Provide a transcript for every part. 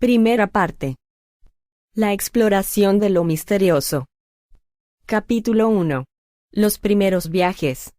Primera parte. La exploración de lo misterioso. Capítulo 1. Los primeros viajes.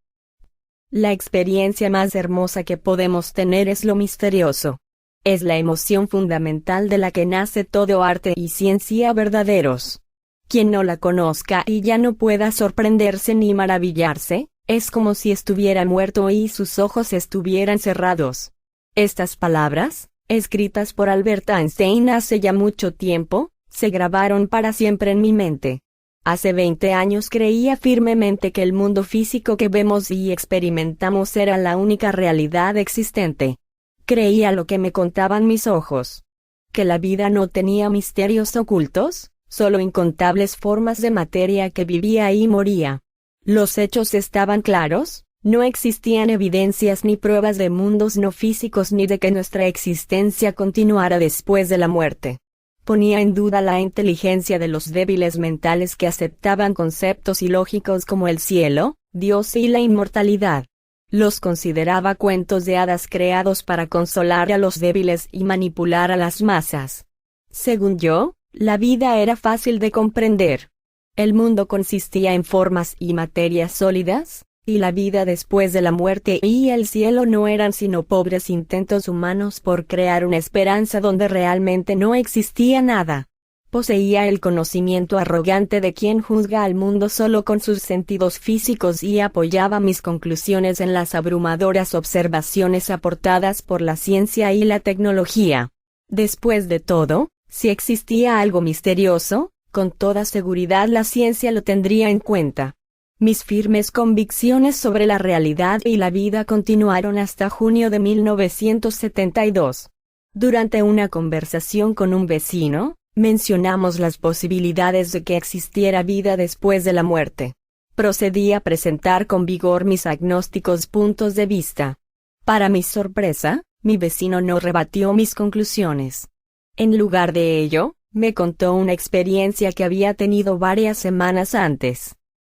La experiencia más hermosa que podemos tener es lo misterioso. Es la emoción fundamental de la que nace todo arte y ciencia verdaderos. Quien no la conozca y ya no pueda sorprenderse ni maravillarse, es como si estuviera muerto y sus ojos estuvieran cerrados. Estas palabras, escritas por Albert Einstein hace ya mucho tiempo, se grabaron para siempre en mi mente. Hace 20 años creía firmemente que el mundo físico que vemos y experimentamos era la única realidad existente. Creía lo que me contaban mis ojos. Que la vida no tenía misterios ocultos, solo incontables formas de materia que vivía y moría. Los hechos estaban claros. No existían evidencias ni pruebas de mundos no físicos ni de que nuestra existencia continuara después de la muerte. Ponía en duda la inteligencia de los débiles mentales que aceptaban conceptos ilógicos como el cielo, Dios y la inmortalidad. Los consideraba cuentos de hadas creados para consolar a los débiles y manipular a las masas. Según yo, la vida era fácil de comprender. El mundo consistía en formas y materias sólidas, y la vida después de la muerte y el cielo no eran sino pobres intentos humanos por crear una esperanza donde realmente no existía nada. Poseía el conocimiento arrogante de quien juzga al mundo solo con sus sentidos físicos y apoyaba mis conclusiones en las abrumadoras observaciones aportadas por la ciencia y la tecnología. Después de todo, si existía algo misterioso, con toda seguridad la ciencia lo tendría en cuenta. Mis firmes convicciones sobre la realidad y la vida continuaron hasta junio de 1972. Durante una conversación con un vecino, mencionamos las posibilidades de que existiera vida después de la muerte. Procedí a presentar con vigor mis agnósticos puntos de vista. Para mi sorpresa, mi vecino no rebatió mis conclusiones. En lugar de ello, me contó una experiencia que había tenido varias semanas antes.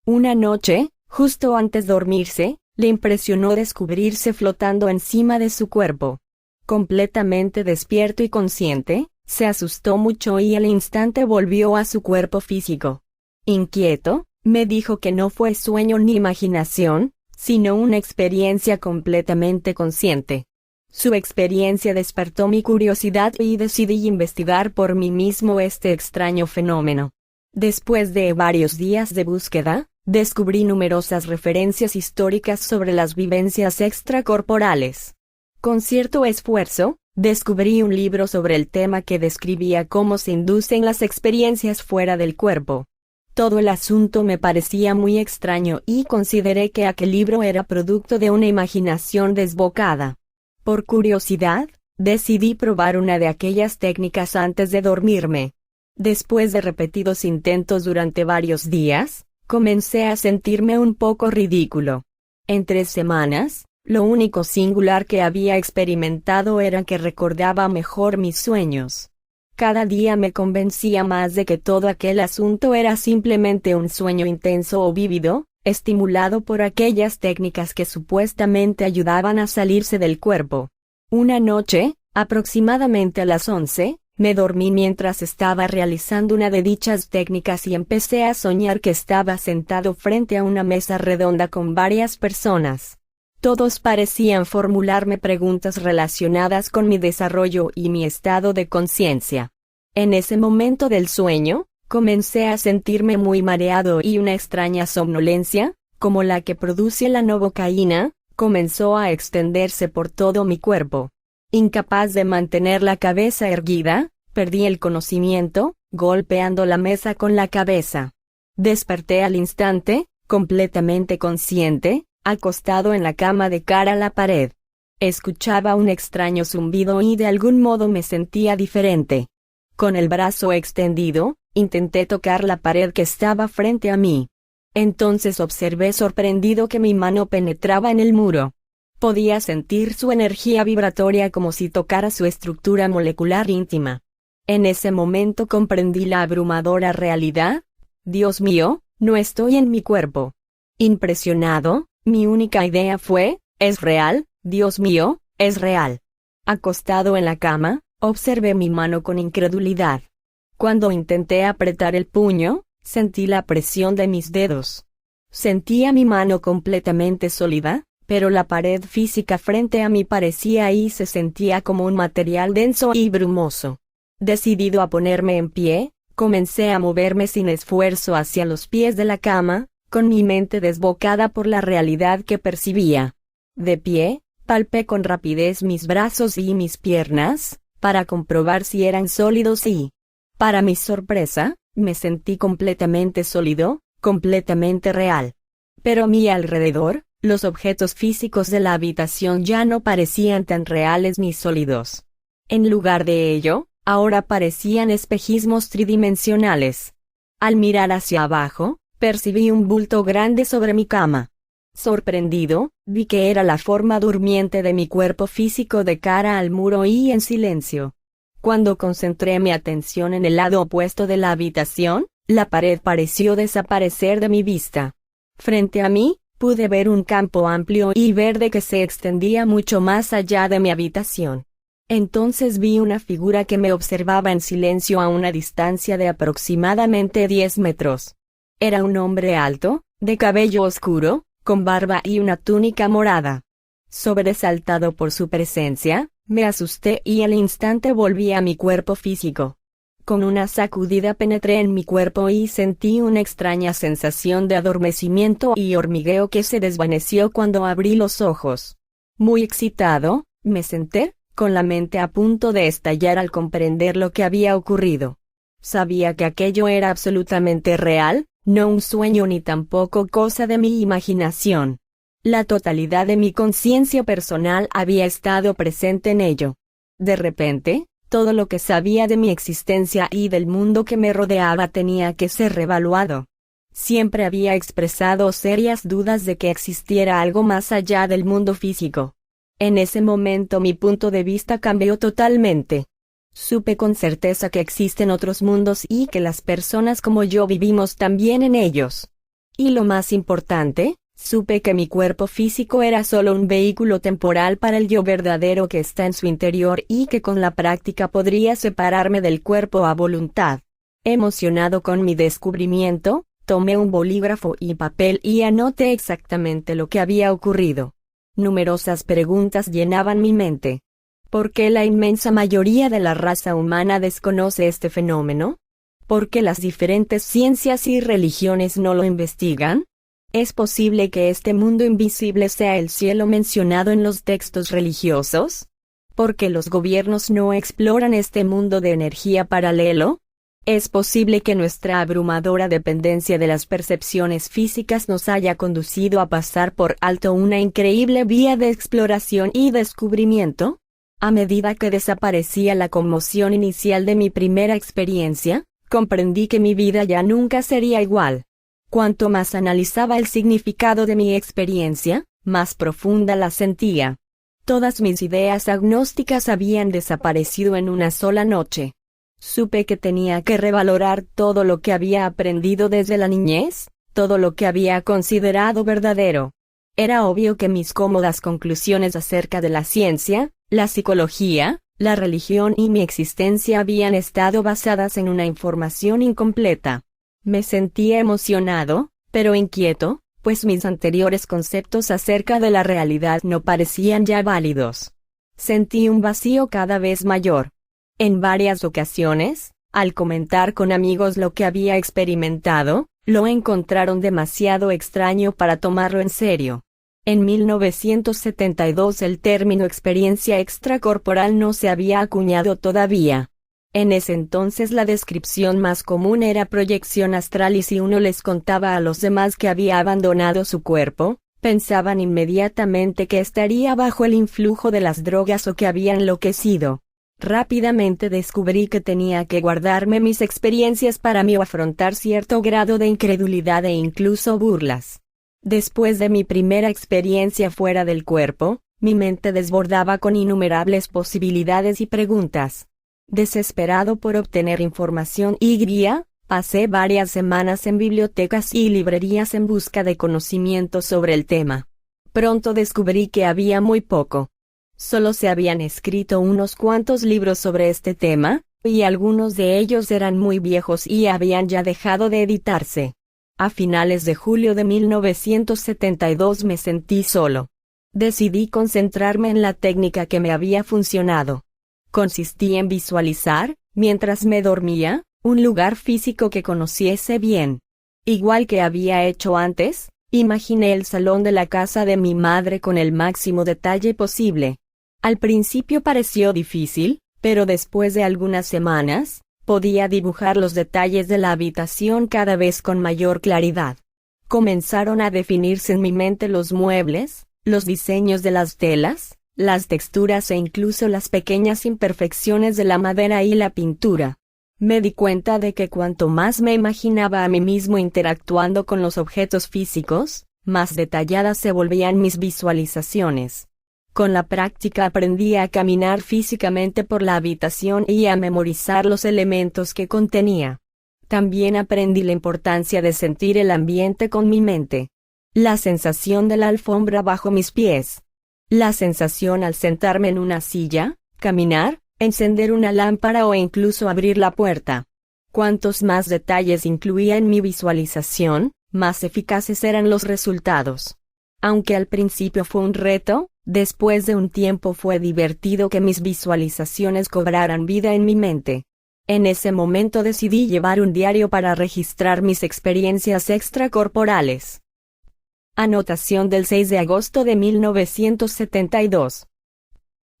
Una noche, justo antes de dormirse, le impresionó descubrirse flotando encima de su cuerpo. Completamente despierto y consciente, se asustó mucho y al instante volvió a su cuerpo físico. Inquieto, me dijo que no fue sueño ni imaginación, sino una experiencia completamente consciente. Su experiencia despertó mi curiosidad y decidí investigar por mí mismo este extraño fenómeno. Después de varios días de búsqueda, descubrí numerosas referencias históricas sobre las vivencias extracorporales. Con cierto esfuerzo, descubrí un libro sobre el tema que describía cómo se inducen las experiencias fuera del cuerpo. Todo el asunto me parecía muy extraño y consideré que aquel libro era producto de una imaginación desbocada. Por curiosidad, decidí probar una de aquellas técnicas antes de dormirme. Después de repetidos intentos durante varios días, comencé a sentirme un poco ridículo. En 3 semanas, lo único singular que había experimentado era que recordaba mejor mis sueños. Cada día me convencía más de que todo aquel asunto era simplemente un sueño intenso o vívido, estimulado por aquellas técnicas que supuestamente ayudaban a salirse del cuerpo. Una noche, aproximadamente a las 11, me dormí mientras estaba realizando una de dichas técnicas y empecé a soñar que estaba sentado frente a una mesa redonda con varias personas. Todos parecían formularme preguntas relacionadas con mi desarrollo y mi estado de conciencia. En ese momento del sueño, comencé a sentirme muy mareado y una extraña somnolencia, como la que produce la novocaína, comenzó a extenderse por todo mi cuerpo. Incapaz de mantener la cabeza erguida, perdí el conocimiento, golpeando la mesa con la cabeza. Desperté al instante, completamente consciente, acostado en la cama de cara a la pared. Escuchaba un extraño zumbido y de algún modo me sentía diferente. Con el brazo extendido, intenté tocar la pared que estaba frente a mí. Entonces observé sorprendido que mi mano penetraba en el muro. Podía sentir su energía vibratoria como si tocara su estructura molecular íntima. En ese momento comprendí la abrumadora realidad. Dios mío, no estoy en mi cuerpo. Impresionado, mi única idea fue, es real, Dios mío, es real. Acostado en la cama, Observé mi mano con incredulidad. Cuando intenté apretar el puño, sentí la presión de mis dedos. Sentía mi mano completamente sólida, pero la pared física frente a mí parecía y se sentía como un material denso y brumoso. Decidido a ponerme en pie, comencé a moverme sin esfuerzo hacia los pies de la cama, con mi mente desbocada por la realidad que percibía. De pie, palpé con rapidez mis brazos y mis piernas, para comprobar si eran sólidos y, para mi sorpresa, me sentí completamente sólido, completamente real. Pero a mi alrededor, los objetos físicos de la habitación ya no parecían tan reales ni sólidos. En lugar de ello, ahora parecían espejismos tridimensionales. Al mirar hacia abajo, percibí un bulto grande sobre mi cama. Sorprendido, vi que era la forma durmiente de mi cuerpo físico de cara al muro y en silencio. Cuando concentré mi atención en el lado opuesto de la habitación, la pared pareció desaparecer de mi vista. Frente a mí, pude ver un campo amplio y verde que se extendía mucho más allá de mi habitación. Entonces vi una figura que me observaba en silencio a una distancia de aproximadamente 10 metros. Era un hombre alto, de cabello oscuro, con barba y una túnica morada. Sobresaltado por su presencia, me asusté y al instante volví a mi cuerpo físico. Con una sacudida penetré en mi cuerpo y sentí una extraña sensación de adormecimiento y hormigueo que se desvaneció cuando abrí los ojos. Muy excitado, me senté, con la mente a punto de estallar al comprender lo que había ocurrido. Sabía que aquello era absolutamente real, no un sueño ni tampoco cosa de mi imaginación. La totalidad de mi conciencia personal había estado presente en ello. De repente, todo lo que sabía de mi existencia y del mundo que me rodeaba tenía que ser revaluado. Siempre había expresado serias dudas de que existiera algo más allá del mundo físico. En ese momento mi punto de vista cambió totalmente. Supe con certeza que existen otros mundos y que las personas como yo vivimos también en ellos. Y lo más importante, supe que mi cuerpo físico era solo un vehículo temporal para el yo verdadero que está en su interior y que con la práctica podría separarme del cuerpo a voluntad. Emocionado con mi descubrimiento, tomé un bolígrafo y papel y anoté exactamente lo que había ocurrido. Numerosas preguntas llenaban mi mente. ¿Por qué la inmensa mayoría de la raza humana desconoce este fenómeno? ¿Por qué las diferentes ciencias y religiones no lo investigan? ¿Es posible que este mundo invisible sea el cielo mencionado en los textos religiosos? ¿Por qué los gobiernos no exploran este mundo de energía paralelo? ¿Es posible que nuestra abrumadora dependencia de las percepciones físicas nos haya conducido a pasar por alto una increíble vía de exploración y descubrimiento? A medida que desaparecía la conmoción inicial de mi primera experiencia, comprendí que mi vida ya nunca sería igual. Cuanto más analizaba el significado de mi experiencia, más profunda la sentía. Todas mis ideas agnósticas habían desaparecido en una sola noche. Supe que tenía que revalorar todo lo que había aprendido desde la niñez, todo lo que había considerado verdadero. Era obvio que mis cómodas conclusiones acerca de la ciencia, la psicología, la religión y mi existencia habían estado basadas en una información incompleta. Me sentía emocionado, pero inquieto, pues mis anteriores conceptos acerca de la realidad no parecían ya válidos. Sentí un vacío cada vez mayor. En varias ocasiones, al comentar con amigos lo que había experimentado, lo encontraron demasiado extraño para tomarlo en serio. En 1972 el término experiencia extracorporal no se había acuñado todavía. En ese entonces la descripción más común era proyección astral y si uno les contaba a los demás que había abandonado su cuerpo, pensaban inmediatamente que estaría bajo el influjo de las drogas o que había enloquecido. Rápidamente descubrí que tenía que guardarme mis experiencias para mí o afrontar cierto grado de incredulidad e incluso burlas. Después de mi primera experiencia fuera del cuerpo, mi mente desbordaba con innumerables posibilidades y preguntas. Desesperado por obtener información y guía, pasé varias semanas en bibliotecas y librerías en busca de conocimiento sobre el tema. Pronto descubrí que había muy poco. Solo se habían escrito unos cuantos libros sobre este tema, y algunos de ellos eran muy viejos y habían ya dejado de editarse. A finales de julio de 1972 me sentí solo. Decidí concentrarme en la técnica que me había funcionado. Consistía en visualizar, mientras me dormía, un lugar físico que conociese bien. Igual que había hecho antes, imaginé el salón de la casa de mi madre con el máximo detalle posible. Al principio pareció difícil, pero después de algunas semanas, podía dibujar los detalles de la habitación cada vez con mayor claridad. Comenzaron a definirse en mi mente los muebles, los diseños de las telas, las texturas e incluso las pequeñas imperfecciones de la madera y la pintura. Me di cuenta de que cuanto más me imaginaba a mí mismo interactuando con los objetos físicos, más detalladas se volvían mis visualizaciones. Con la práctica aprendí a caminar físicamente por la habitación y a memorizar los elementos que contenía. También aprendí la importancia de sentir el ambiente con mi mente. La sensación de la alfombra bajo mis pies. La sensación al sentarme en una silla, caminar, encender una lámpara o incluso abrir la puerta. Cuantos más detalles incluía en mi visualización, más eficaces eran los resultados. Aunque al principio fue un reto, después de un tiempo fue divertido que mis visualizaciones cobraran vida en mi mente. En ese momento decidí llevar un diario para registrar mis experiencias extracorporales. Anotación del 6 de agosto de 1972.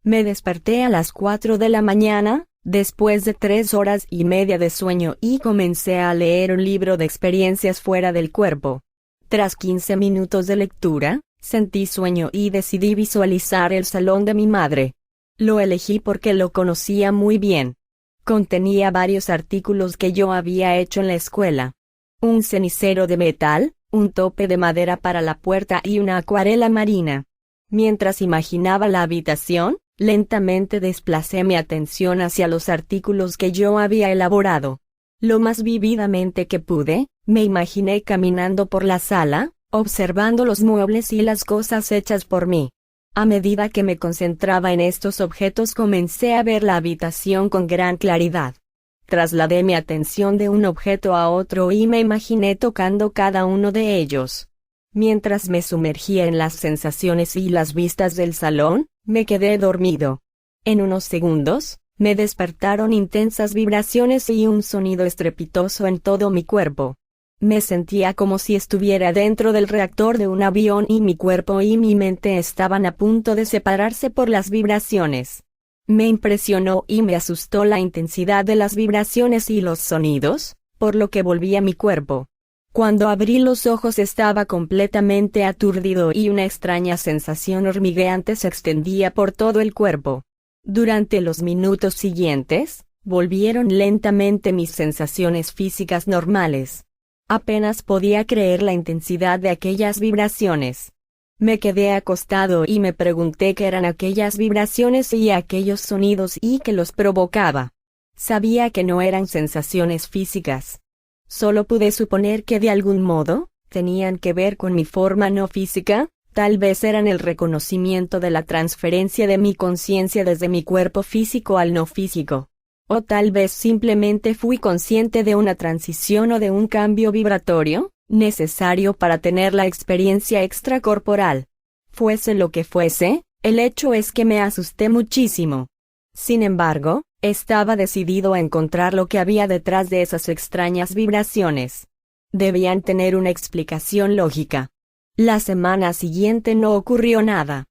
Me desperté a las 4 de la mañana, después de 3 horas y media de sueño y comencé a leer un libro de experiencias fuera del cuerpo. Tras 15 minutos de lectura, sentí sueño y decidí visualizar el salón de mi madre. Lo elegí porque lo conocía muy bien. Contenía varios artículos que yo había hecho en la escuela. Un cenicero de metal, un tope de madera para la puerta y una acuarela marina. Mientras imaginaba la habitación, lentamente desplacé mi atención hacia los artículos que yo había elaborado. Lo más vívidamente que pude, me imaginé caminando por la sala, observando los muebles y las cosas hechas por mí. A medida que me concentraba en estos objetos comencé a ver la habitación con gran claridad. Trasladé mi atención de un objeto a otro y me imaginé tocando cada uno de ellos. Mientras me sumergía en las sensaciones y las vistas del salón, me quedé dormido. En unos segundos, me despertaron intensas vibraciones y un sonido estrepitoso en todo mi cuerpo. Me sentía como si estuviera dentro del reactor de un avión y mi cuerpo y mi mente estaban a punto de separarse por las vibraciones. Me impresionó y me asustó la intensidad de las vibraciones y los sonidos, por lo que volví a mi cuerpo. Cuando abrí los ojos estaba completamente aturdido y una extraña sensación hormigueante se extendía por todo el cuerpo. Durante los minutos siguientes, volvieron lentamente mis sensaciones físicas normales. Apenas podía creer la intensidad de aquellas vibraciones. Me quedé acostado y me pregunté qué eran aquellas vibraciones y aquellos sonidos y qué los provocaba. Sabía que no eran sensaciones físicas. Solo pude suponer que de algún modo, tenían que ver con mi forma no física, tal vez eran el reconocimiento de la transferencia de mi conciencia desde mi cuerpo físico al no físico. O tal vez simplemente fui consciente de una transición o de un cambio vibratorio, necesario para tener la experiencia extracorporal. Fuese lo que fuese, el hecho es que me asusté muchísimo. Sin embargo, estaba decidido a encontrar lo que había detrás de esas extrañas vibraciones. Debían tener una explicación lógica. La semana siguiente no ocurrió nada.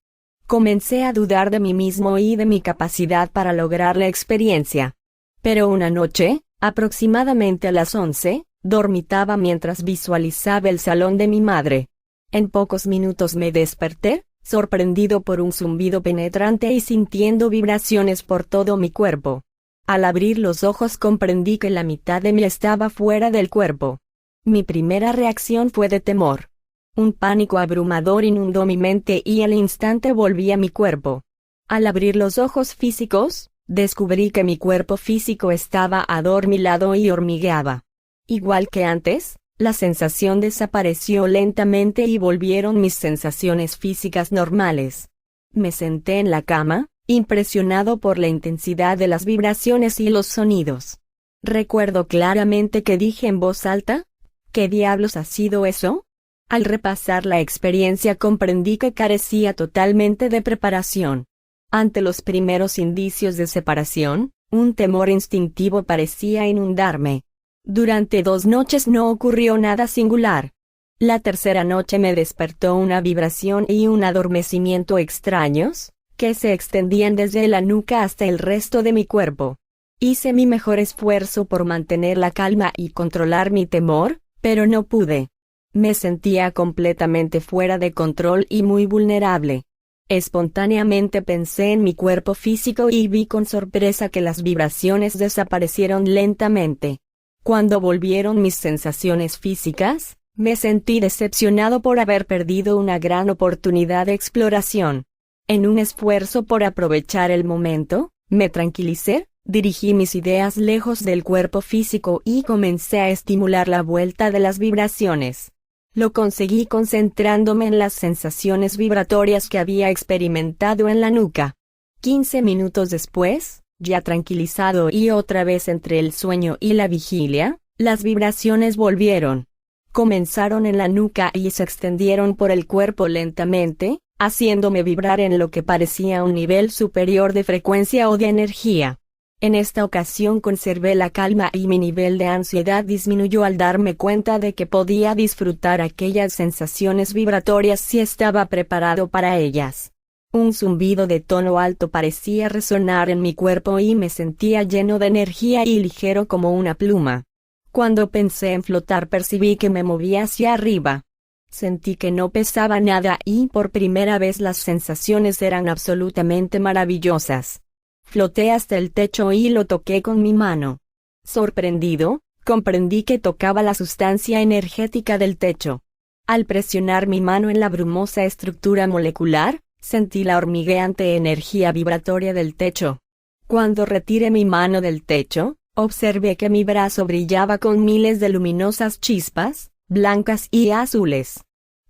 Comencé a dudar de mí mismo y de mi capacidad para lograr la experiencia. Pero una noche, aproximadamente a las 11, dormitaba mientras visualizaba el salón de mi madre. En pocos minutos me desperté, sorprendido por un zumbido penetrante y sintiendo vibraciones por todo mi cuerpo. Al abrir los ojos comprendí que la mitad de mí estaba fuera del cuerpo. Mi primera reacción fue de temor. Un pánico abrumador inundó mi mente y al instante volví a mi cuerpo. Al abrir los ojos físicos, descubrí que mi cuerpo físico estaba adormilado y hormigueaba. Igual que antes, la sensación desapareció lentamente y volvieron mis sensaciones físicas normales. Me senté en la cama, impresionado por la intensidad de las vibraciones y los sonidos. Recuerdo claramente que dije en voz alta, ¿qué diablos ha sido eso? Al repasar la experiencia comprendí que carecía totalmente de preparación. Ante los primeros indicios de separación, un temor instintivo parecía inundarme. Durante 2 noches no ocurrió nada singular. La tercera noche me despertó una vibración y un adormecimiento extraños, que se extendían desde la nuca hasta el resto de mi cuerpo. Hice mi mejor esfuerzo por mantener la calma y controlar mi temor, pero no pude. Me sentía completamente fuera de control y muy vulnerable. Espontáneamente pensé en mi cuerpo físico y vi con sorpresa que las vibraciones desaparecieron lentamente. Cuando volvieron mis sensaciones físicas, me sentí decepcionado por haber perdido una gran oportunidad de exploración. En un esfuerzo por aprovechar el momento, me tranquilicé, dirigí mis ideas lejos del cuerpo físico y comencé a estimular la vuelta de las vibraciones. Lo conseguí concentrándome en las sensaciones vibratorias que había experimentado en la nuca. 15 minutos después, ya tranquilizado y otra vez entre el sueño y la vigilia, las vibraciones volvieron. Comenzaron en la nuca y se extendieron por el cuerpo lentamente, haciéndome vibrar en lo que parecía un nivel superior de frecuencia o de energía. En esta ocasión conservé la calma y mi nivel de ansiedad disminuyó al darme cuenta de que podía disfrutar aquellas sensaciones vibratorias si estaba preparado para ellas. Un zumbido de tono alto parecía resonar en mi cuerpo y me sentía lleno de energía y ligero como una pluma. Cuando pensé en flotar percibí que me movía hacia arriba. Sentí que no pesaba nada y por primera vez las sensaciones eran absolutamente maravillosas. Floté hasta el techo y lo toqué con mi mano. Sorprendido, comprendí que tocaba la sustancia energética del techo. Al presionar mi mano en la brumosa estructura molecular, sentí la hormigueante energía vibratoria del techo. Cuando retiré mi mano del techo, observé que mi brazo brillaba con miles de luminosas chispas, blancas y azules.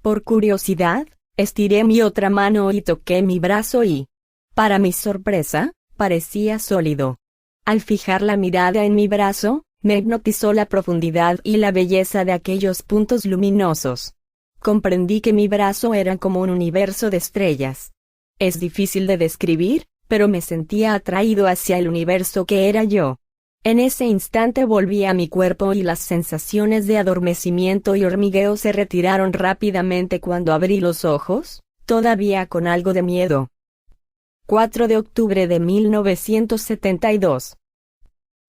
Por curiosidad, estiré mi otra mano y toqué mi brazo y, para mi sorpresa, parecía sólido. Al fijar la mirada en mi brazo, me hipnotizó la profundidad y la belleza de aquellos puntos luminosos. Comprendí que mi brazo era como un universo de estrellas. Es difícil de describir, pero me sentía atraído hacia el universo que era yo. En ese instante volví a mi cuerpo y las sensaciones de adormecimiento y hormigueo se retiraron rápidamente cuando abrí los ojos, todavía con algo de miedo. 4 de octubre de 1972.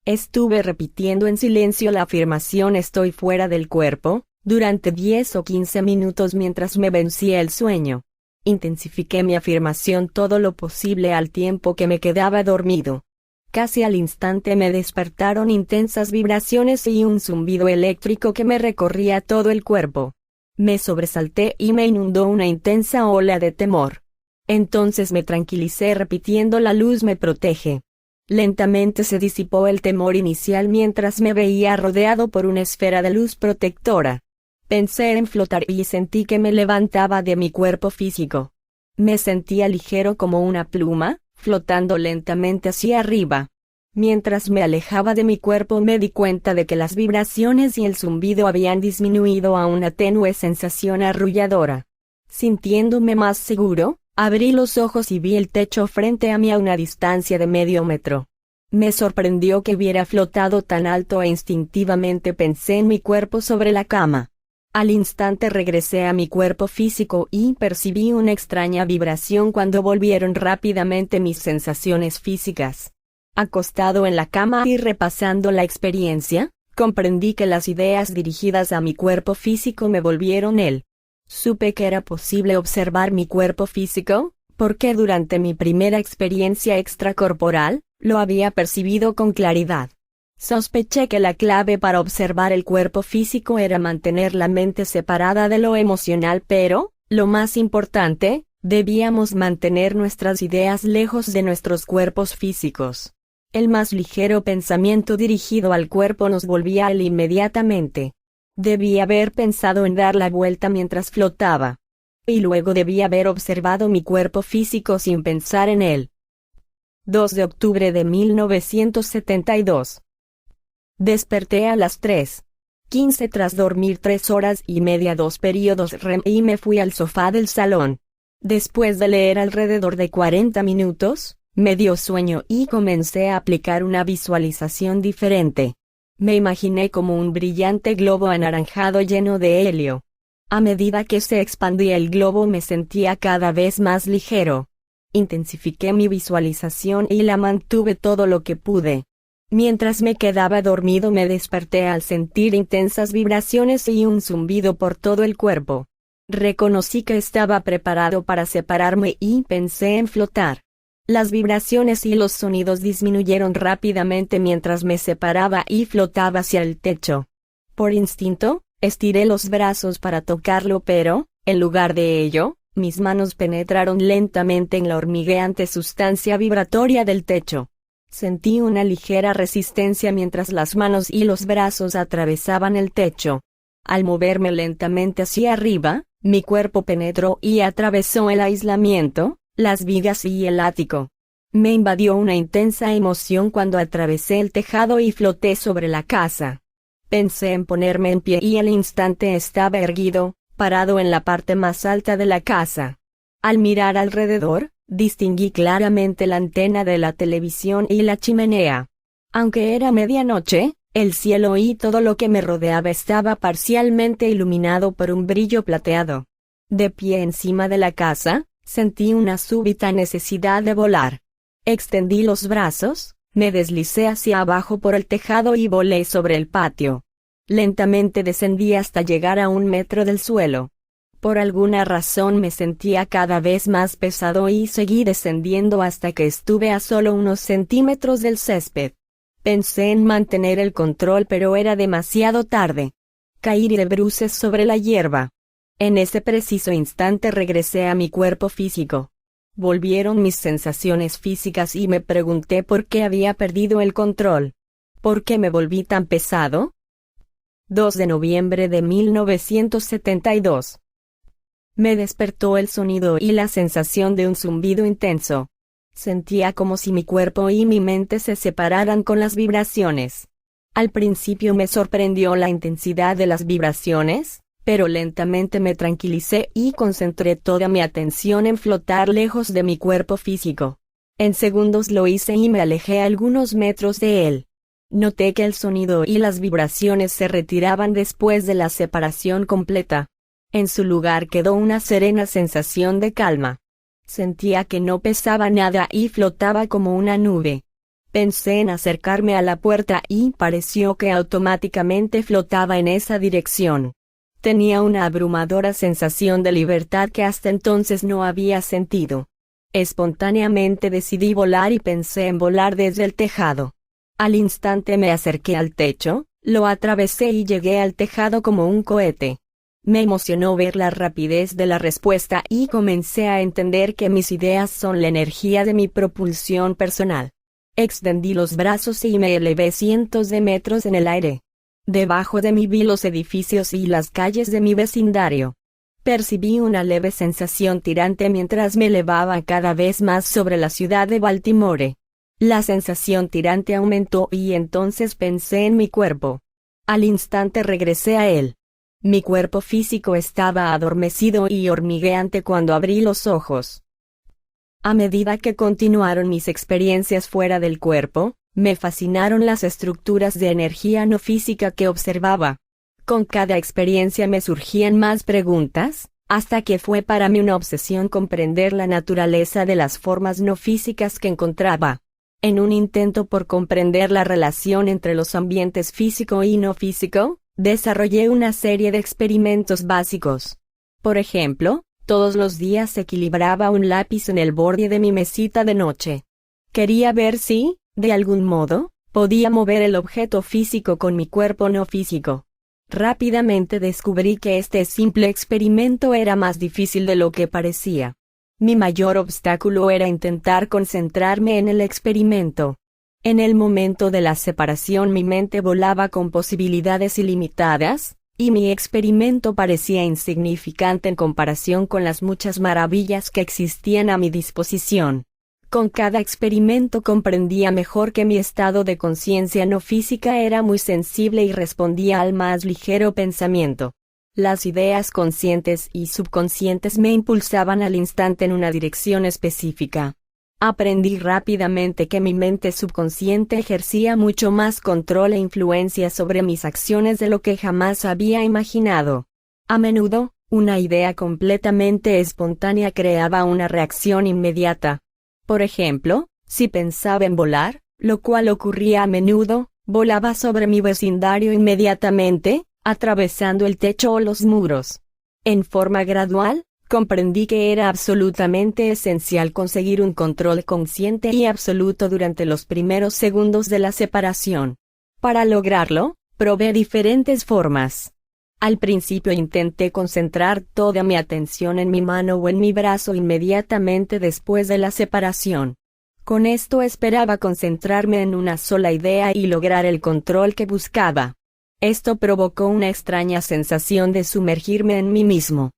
Estuve repitiendo en silencio la afirmación "estoy fuera del cuerpo", durante 10 o 15 minutos mientras me vencía el sueño. Intensifiqué mi afirmación todo lo posible al tiempo que me quedaba dormido. Casi al instante me despertaron intensas vibraciones y un zumbido eléctrico que me recorría todo el cuerpo. Me sobresalté y me inundó una intensa ola de temor. Entonces me tranquilicé repitiendo "la luz me protege". Lentamente se disipó el temor inicial mientras me veía rodeado por una esfera de luz protectora. Pensé en flotar y sentí que me levantaba de mi cuerpo físico. Me sentía ligero como una pluma, flotando lentamente hacia arriba. Mientras me alejaba de mi cuerpo me di cuenta de que las vibraciones y el zumbido habían disminuido a una tenue sensación arrulladora. Sintiéndome más seguro, abrí los ojos y vi el techo frente a mí a una distancia de medio metro. Me sorprendió que hubiera flotado tan alto e instintivamente pensé en mi cuerpo sobre la cama. Al instante regresé a mi cuerpo físico y percibí una extraña vibración cuando volvieron rápidamente mis sensaciones físicas. Acostado en la cama y repasando la experiencia, comprendí que las ideas dirigidas a mi cuerpo físico me volvieron él. Supe que era posible observar mi cuerpo físico, porque durante mi primera experiencia extracorporal, lo había percibido con claridad. Sospeché que la clave para observar el cuerpo físico era mantener la mente separada de lo emocional, pero, lo más importante, debíamos mantener nuestras ideas lejos de nuestros cuerpos físicos. El más ligero pensamiento dirigido al cuerpo nos volvía a él inmediatamente. Debí haber pensado en dar la vuelta mientras flotaba. y luego debí haber observado mi cuerpo físico sin pensar en él. 2 de octubre de 1972. Desperté a las 3:15 tras dormir 3 horas y media, 2 periodos REM, y me fui al sofá del salón. Después de leer alrededor de 40 minutos, me dio sueño y comencé a aplicar una visualización diferente. Me imaginé como un brillante globo anaranjado lleno de helio. A medida que se expandía el globo me sentía cada vez más ligero. Intensifiqué mi visualización y la mantuve todo lo que pude. Mientras me quedaba dormido me desperté al sentir intensas vibraciones y un zumbido por todo el cuerpo. Reconocí que estaba preparado para separarme y pensé en flotar. Las vibraciones y los sonidos disminuyeron rápidamente mientras me separaba y flotaba hacia el techo. Por instinto, estiré los brazos para tocarlo, pero, en lugar de ello, mis manos penetraron lentamente en la hormigueante sustancia vibratoria del techo. Sentí una ligera resistencia mientras las manos y los brazos atravesaban el techo. Al moverme lentamente hacia arriba, mi cuerpo penetró y atravesó el aislamiento, las vigas y el ático. Me invadió una intensa emoción cuando atravesé el tejado y floté sobre la casa. Pensé en ponerme en pie y al instante estaba erguido, parado en la parte más alta de la casa. Al mirar alrededor, distinguí claramente la antena de la televisión y la chimenea. Aunque era medianoche, el cielo y todo lo que me rodeaba estaba parcialmente iluminado por un brillo plateado. De pie encima de la casa, sentí una súbita necesidad de volar. Extendí los brazos, me deslicé hacia abajo por el tejado y volé sobre el patio. Lentamente descendí hasta llegar a 1 metro del suelo. Por alguna razón me sentía cada vez más pesado y seguí descendiendo hasta que estuve a solo unos centímetros del césped. Pensé en mantener el control, pero era demasiado tarde. Caí de bruces sobre la hierba. En ese preciso instante regresé a mi cuerpo físico. Volvieron mis sensaciones físicas y me pregunté por qué había perdido el control. ¿Por qué me volví tan pesado? 2 de noviembre de 1972. Me despertó el sonido y la sensación de un zumbido intenso. Sentía como si mi cuerpo y mi mente se separaran con las vibraciones. Al principio me sorprendió la intensidad de las vibraciones, pero lentamente me tranquilicé y concentré toda mi atención en flotar lejos de mi cuerpo físico. En segundos lo hice y me alejé algunos metros de él. Noté que el sonido y las vibraciones se retiraban después de la separación completa. En su lugar quedó una serena sensación de calma. Sentía que no pesaba nada y flotaba como una nube. Pensé en acercarme a la puerta y pareció que automáticamente flotaba en esa dirección. Tenía una abrumadora sensación de libertad que hasta entonces no había sentido. Espontáneamente decidí volar y pensé en volar desde el tejado. Al instante me acerqué al techo, lo atravesé y llegué al tejado como un cohete. Me emocionó ver la rapidez de la respuesta y comencé a entender que mis ideas son la energía de mi propulsión personal. Extendí los brazos y me elevé cientos de metros en el aire. Debajo de mí vi los edificios y las calles de mi vecindario. Percibí una leve sensación tirante mientras me elevaba cada vez más sobre la ciudad de Baltimore. La sensación tirante aumentó y entonces pensé en mi cuerpo. Al instante regresé a él. Mi cuerpo físico estaba adormecido y hormigueante cuando abrí los ojos. A medida que continuaron mis experiencias fuera del cuerpo, me fascinaron las estructuras de energía no física que observaba. Con cada experiencia me surgían más preguntas, hasta que fue para mí una obsesión comprender la naturaleza de las formas no físicas que encontraba. En un intento por comprender la relación entre los ambientes físico y no físico, desarrollé una serie de experimentos básicos. Por ejemplo, todos los días equilibraba un lápiz en el borde de mi mesita de noche. Quería ver si, de algún modo, podía mover el objeto físico con mi cuerpo no físico. Rápidamente descubrí que este simple experimento era más difícil de lo que parecía. Mi mayor obstáculo era intentar concentrarme en el experimento. En el momento de la separación mi mente volaba con posibilidades ilimitadas, y mi experimento parecía insignificante en comparación con las muchas maravillas que existían a mi disposición. Con cada experimento comprendía mejor que mi estado de conciencia no física era muy sensible y respondía al más ligero pensamiento. Las ideas conscientes y subconscientes me impulsaban al instante en una dirección específica. Aprendí rápidamente que mi mente subconsciente ejercía mucho más control e influencia sobre mis acciones de lo que jamás había imaginado. A menudo, una idea completamente espontánea creaba una reacción inmediata. Por ejemplo, si pensaba en volar, lo cual ocurría a menudo, volaba sobre mi vecindario inmediatamente, atravesando el techo o los muros. En forma gradual, comprendí que era absolutamente esencial conseguir un control consciente y absoluto durante los primeros segundos de la separación. Para lograrlo, probé diferentes formas. Al principio intenté concentrar toda mi atención en mi mano o en mi brazo inmediatamente después de la separación. Con esto esperaba concentrarme en una sola idea y lograr el control que buscaba. Esto provocó una extraña sensación de sumergirme en mí mismo.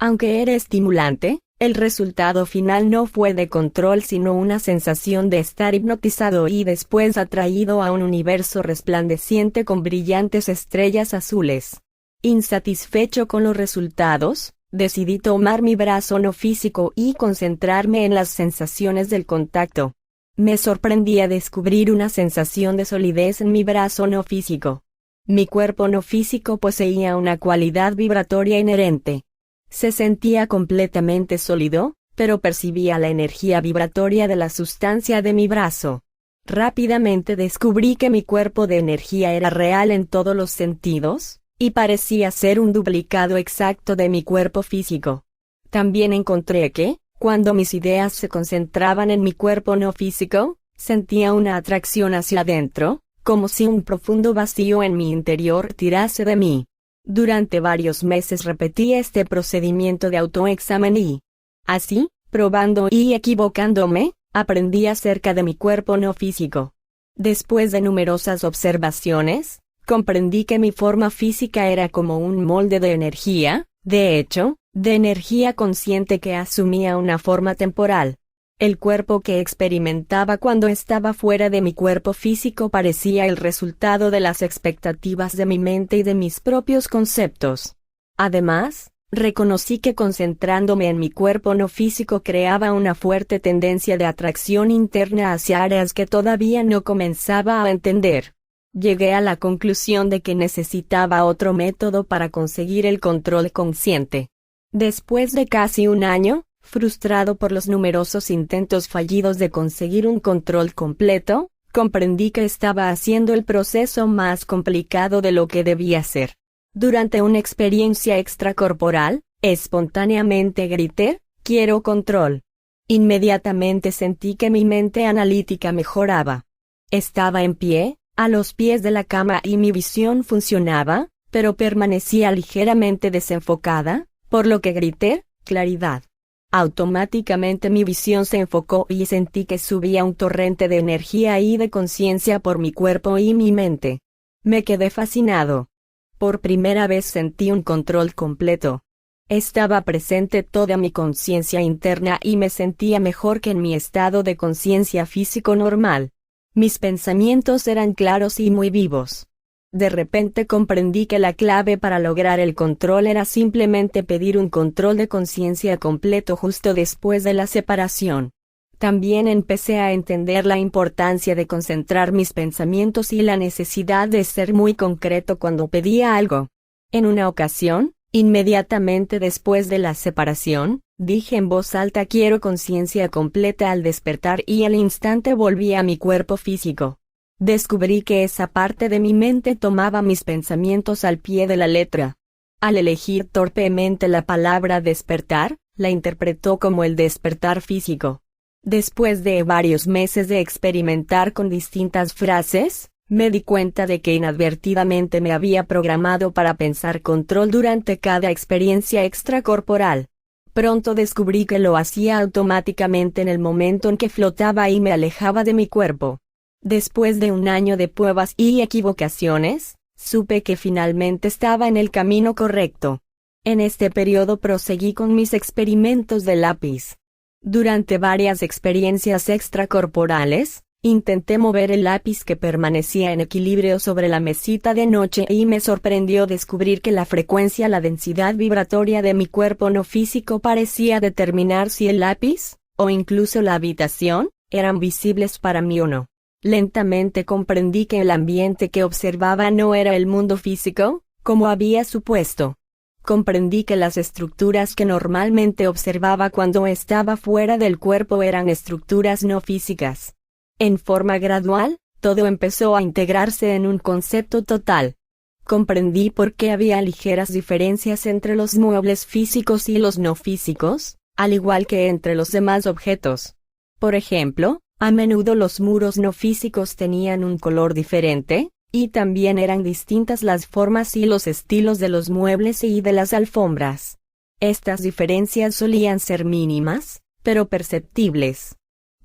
Aunque era estimulante, el resultado final no fue de control sino una sensación de estar hipnotizado y después atraído a un universo resplandeciente con brillantes estrellas azules. Insatisfecho con los resultados, decidí tomar mi brazo no físico y concentrarme en las sensaciones del contacto. Me sorprendía descubrir una sensación de solidez en mi brazo no físico. Mi cuerpo no físico poseía una cualidad vibratoria inherente. Se sentía completamente sólido, pero percibía la energía vibratoria de la sustancia de mi brazo. Rápidamente descubrí que mi cuerpo de energía era real en todos los sentidos, y parecía ser un duplicado exacto de mi cuerpo físico. También encontré que, cuando mis ideas se concentraban en mi cuerpo no físico, sentía una atracción hacia adentro, como si un profundo vacío en mi interior tirase de mí. Durante varios meses repetí este procedimiento de autoexamen y, así, probando y equivocándome, aprendí acerca de mi cuerpo no físico. Después de numerosas observaciones, comprendí que mi forma física era como un molde de energía, de hecho, de energía consciente que asumía una forma temporal. El cuerpo que experimentaba cuando estaba fuera de mi cuerpo físico parecía el resultado de las expectativas de mi mente y de mis propios conceptos. Además, reconocí que concentrándome en mi cuerpo no físico creaba una fuerte tendencia de atracción interna hacia áreas que todavía no comenzaba a entender. Llegué a la conclusión de que necesitaba otro método para conseguir el control consciente. Después de casi un año, frustrado por los numerosos intentos fallidos de conseguir un control completo, comprendí que estaba haciendo el proceso más complicado de lo que debía ser. Durante una experiencia extracorporal, espontáneamente grité, «¡Quiero control!». Inmediatamente sentí que mi mente analítica mejoraba. Estaba en pie, a los pies de la cama y mi visión funcionaba, pero permanecía ligeramente desenfocada, por lo que grité, «¡Claridad!». Automáticamente mi visión se enfocó y sentí que subía un torrente de energía y de conciencia por mi cuerpo y mi mente. Me quedé fascinado. Por primera vez sentí un control completo. Estaba presente toda mi conciencia interna y me sentía mejor que en mi estado de conciencia físico normal. Mis pensamientos eran claros y muy vivos. De repente comprendí que la clave para lograr el control era simplemente pedir un control de conciencia completo justo después de la separación. También empecé a entender la importancia de concentrar mis pensamientos y la necesidad de ser muy concreto cuando pedía algo. En una ocasión, inmediatamente después de la separación, dije en voz alta «Quiero conciencia completa» al despertar y al instante volví a mi cuerpo físico. Descubrí que esa parte de mi mente tomaba mis pensamientos al pie de la letra. Al elegir torpemente la palabra despertar, la interpretó como el despertar físico. Después de varios meses de experimentar con distintas frases, me di cuenta de que inadvertidamente me había programado para pensar control durante cada experiencia extracorporal. Pronto descubrí que lo hacía automáticamente en el momento en que flotaba y me alejaba de mi cuerpo. Después de un año de pruebas y equivocaciones, Supe que finalmente estaba en el camino correcto. En este periodo proseguí con mis experimentos de lápiz. Durante varias experiencias extracorporales, intenté mover el lápiz que permanecía en equilibrio sobre la mesita de noche y me sorprendió descubrir que la frecuencia, la densidad vibratoria de mi cuerpo no físico parecía determinar si el lápiz, o incluso la habitación, eran visibles para mí o no. Lentamente comprendí que el ambiente que observaba no era el mundo físico, como había supuesto. Comprendí que las estructuras que normalmente observaba cuando estaba fuera del cuerpo eran estructuras no físicas. En forma gradual, todo empezó a integrarse en un concepto total. Comprendí por qué había ligeras diferencias entre los muebles físicos y los no físicos, al igual que entre los demás objetos. Por ejemplo, a menudo los muros no físicos tenían un color diferente, y también eran distintas las formas y los estilos de los muebles y de las alfombras. Estas diferencias solían ser mínimas, pero perceptibles.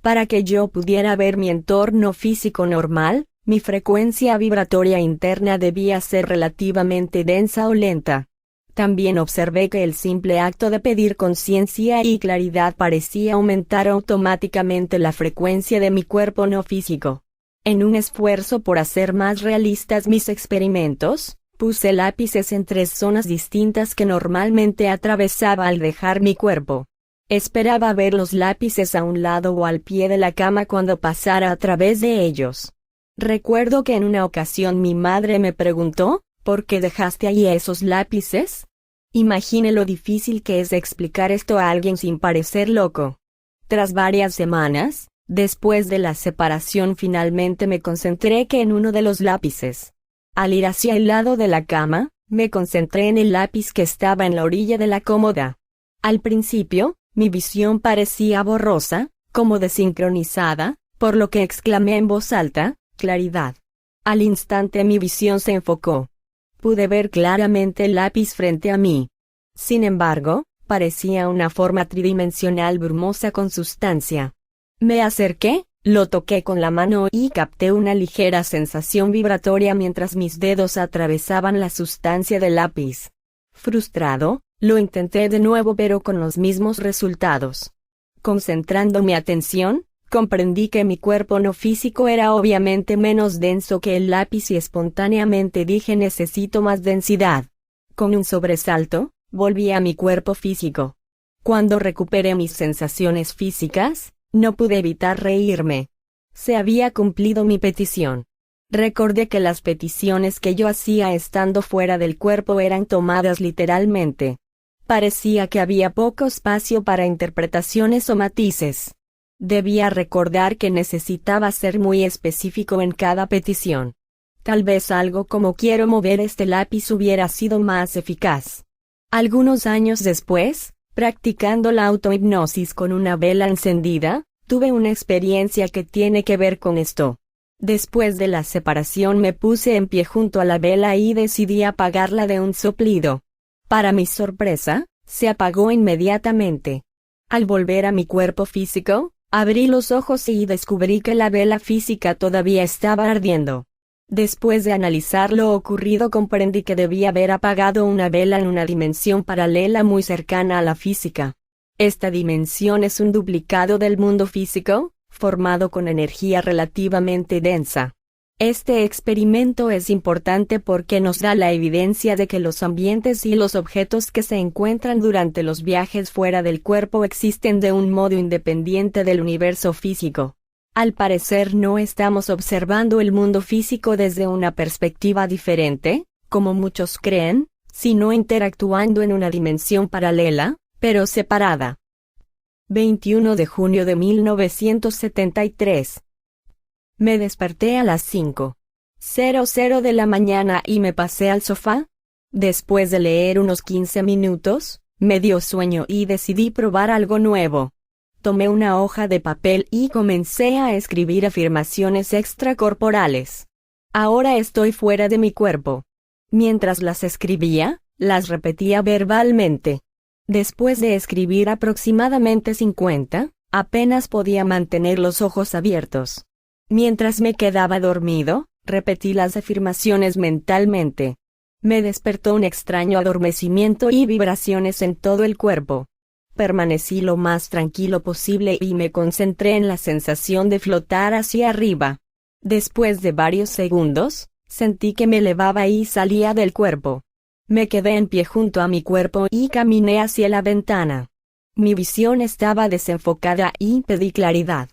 Para que yo pudiera ver mi entorno físico normal, mi frecuencia vibratoria interna debía ser relativamente densa o lenta. También observé que el simple acto de pedir conciencia y claridad parecía aumentar automáticamente la frecuencia de mi cuerpo no físico. En un esfuerzo por hacer más realistas mis experimentos, puse lápices en 3 zonas distintas que normalmente atravesaba al dejar mi cuerpo. Esperaba ver los lápices a un lado o al pie de la cama cuando pasara a través de ellos. Recuerdo que en una ocasión mi madre me preguntó, ¿por qué dejaste ahí esos lápices? Imagine lo difícil que es explicar esto a alguien sin parecer loco. Tras varias semanas, después de la separación, finalmente me concentré en uno de los lápices. Al ir hacia el lado de la cama, me concentré en el lápiz que estaba en la orilla de la cómoda. Al principio, mi visión parecía borrosa, como desincronizada, por lo que exclamé en voz alta, «claridad». Al instante mi visión se enfocó. Pude ver claramente el lápiz frente a mí. Sin embargo, parecía una forma tridimensional brumosa con sustancia. Me acerqué, lo toqué con la mano y capté una ligera sensación vibratoria mientras mis dedos atravesaban la sustancia del lápiz. Frustrado, lo intenté de nuevo pero con los mismos resultados. Concentrando mi atención, comprendí que mi cuerpo no físico era obviamente menos denso que el lápiz y espontáneamente dije necesito más densidad. Con un sobresalto, volví a mi cuerpo físico. Cuando recuperé mis sensaciones físicas, no pude evitar reírme. Se había cumplido mi petición. Recordé que las peticiones que yo hacía estando fuera del cuerpo eran tomadas literalmente. Parecía que había poco espacio para interpretaciones o matices. Debía recordar que necesitaba ser muy específico en cada petición. Tal vez algo como quiero mover este lápiz hubiera sido más eficaz. Algunos años después, practicando la autohipnosis con una vela encendida, tuve una experiencia que tiene que ver con esto. Después de la separación me puse en pie junto a la vela y decidí apagarla de un soplido. Para mi sorpresa, se apagó inmediatamente. Al volver a mi cuerpo físico, abrí los ojos y descubrí que la vela física todavía estaba ardiendo. Después de analizar lo ocurrido comprendí que debía haber apagado una vela en una dimensión paralela muy cercana a la física. Esta dimensión es un duplicado del mundo físico, formado con energía relativamente densa. Este experimento es importante porque nos da la evidencia de que los ambientes y los objetos que se encuentran durante los viajes fuera del cuerpo existen de un modo independiente del universo físico. Al parecer no estamos observando el mundo físico desde una perspectiva diferente, como muchos creen, sino interactuando en una dimensión paralela, pero separada. 21 de junio de 1973. Me desperté a las 5:00 de la mañana y me pasé al sofá. Después de leer unos 15 minutos, me dio sueño y decidí probar algo nuevo. Tomé una hoja de papel y comencé a escribir afirmaciones extracorporales. Ahora estoy fuera de mi cuerpo. Mientras las escribía, las repetía verbalmente. Después de escribir aproximadamente 50, apenas podía mantener los ojos abiertos. Mientras me quedaba dormido, Repetí las afirmaciones mentalmente. Me despertó un extraño adormecimiento y vibraciones en todo el cuerpo. Permanecí lo más tranquilo posible y me concentré en la sensación de flotar hacia arriba. Después de varios segundos, sentí que me elevaba y salía del cuerpo. Me quedé en pie junto a mi cuerpo y caminé hacia la ventana. Mi visión estaba desenfocada y pedí claridad.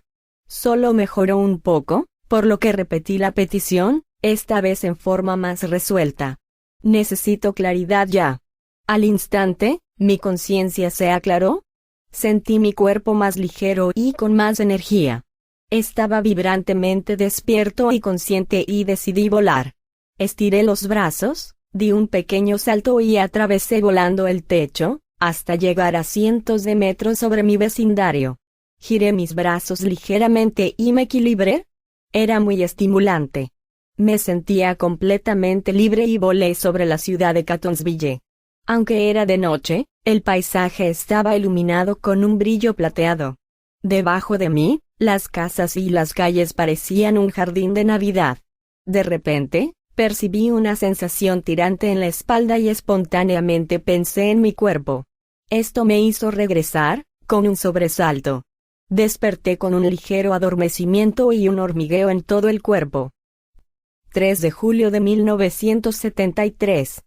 Solo mejoró un poco, por lo que repetí la petición, esta vez en forma más resuelta. Necesito claridad ya. Al instante, mi conciencia se aclaró. Sentí mi cuerpo más ligero y con más energía. Estaba vibrantemente despierto y consciente y decidí volar. Estiré los brazos, di un pequeño salto y atravesé volando el techo, hasta llegar a cientos de metros sobre mi vecindario. Giré mis brazos ligeramente y me equilibré. Era muy estimulante. Me sentía completamente libre y volé sobre la ciudad de Catonsville. Aunque era de noche, el paisaje estaba iluminado con un brillo plateado. Debajo de mí, las casas y las calles parecían un jardín de Navidad. De repente, percibí una sensación tirante en la espalda y espontáneamente pensé en mi cuerpo. Esto me hizo regresar, con un sobresalto. Desperté con un ligero adormecimiento y un hormigueo en todo el cuerpo. 3 de julio de 1973.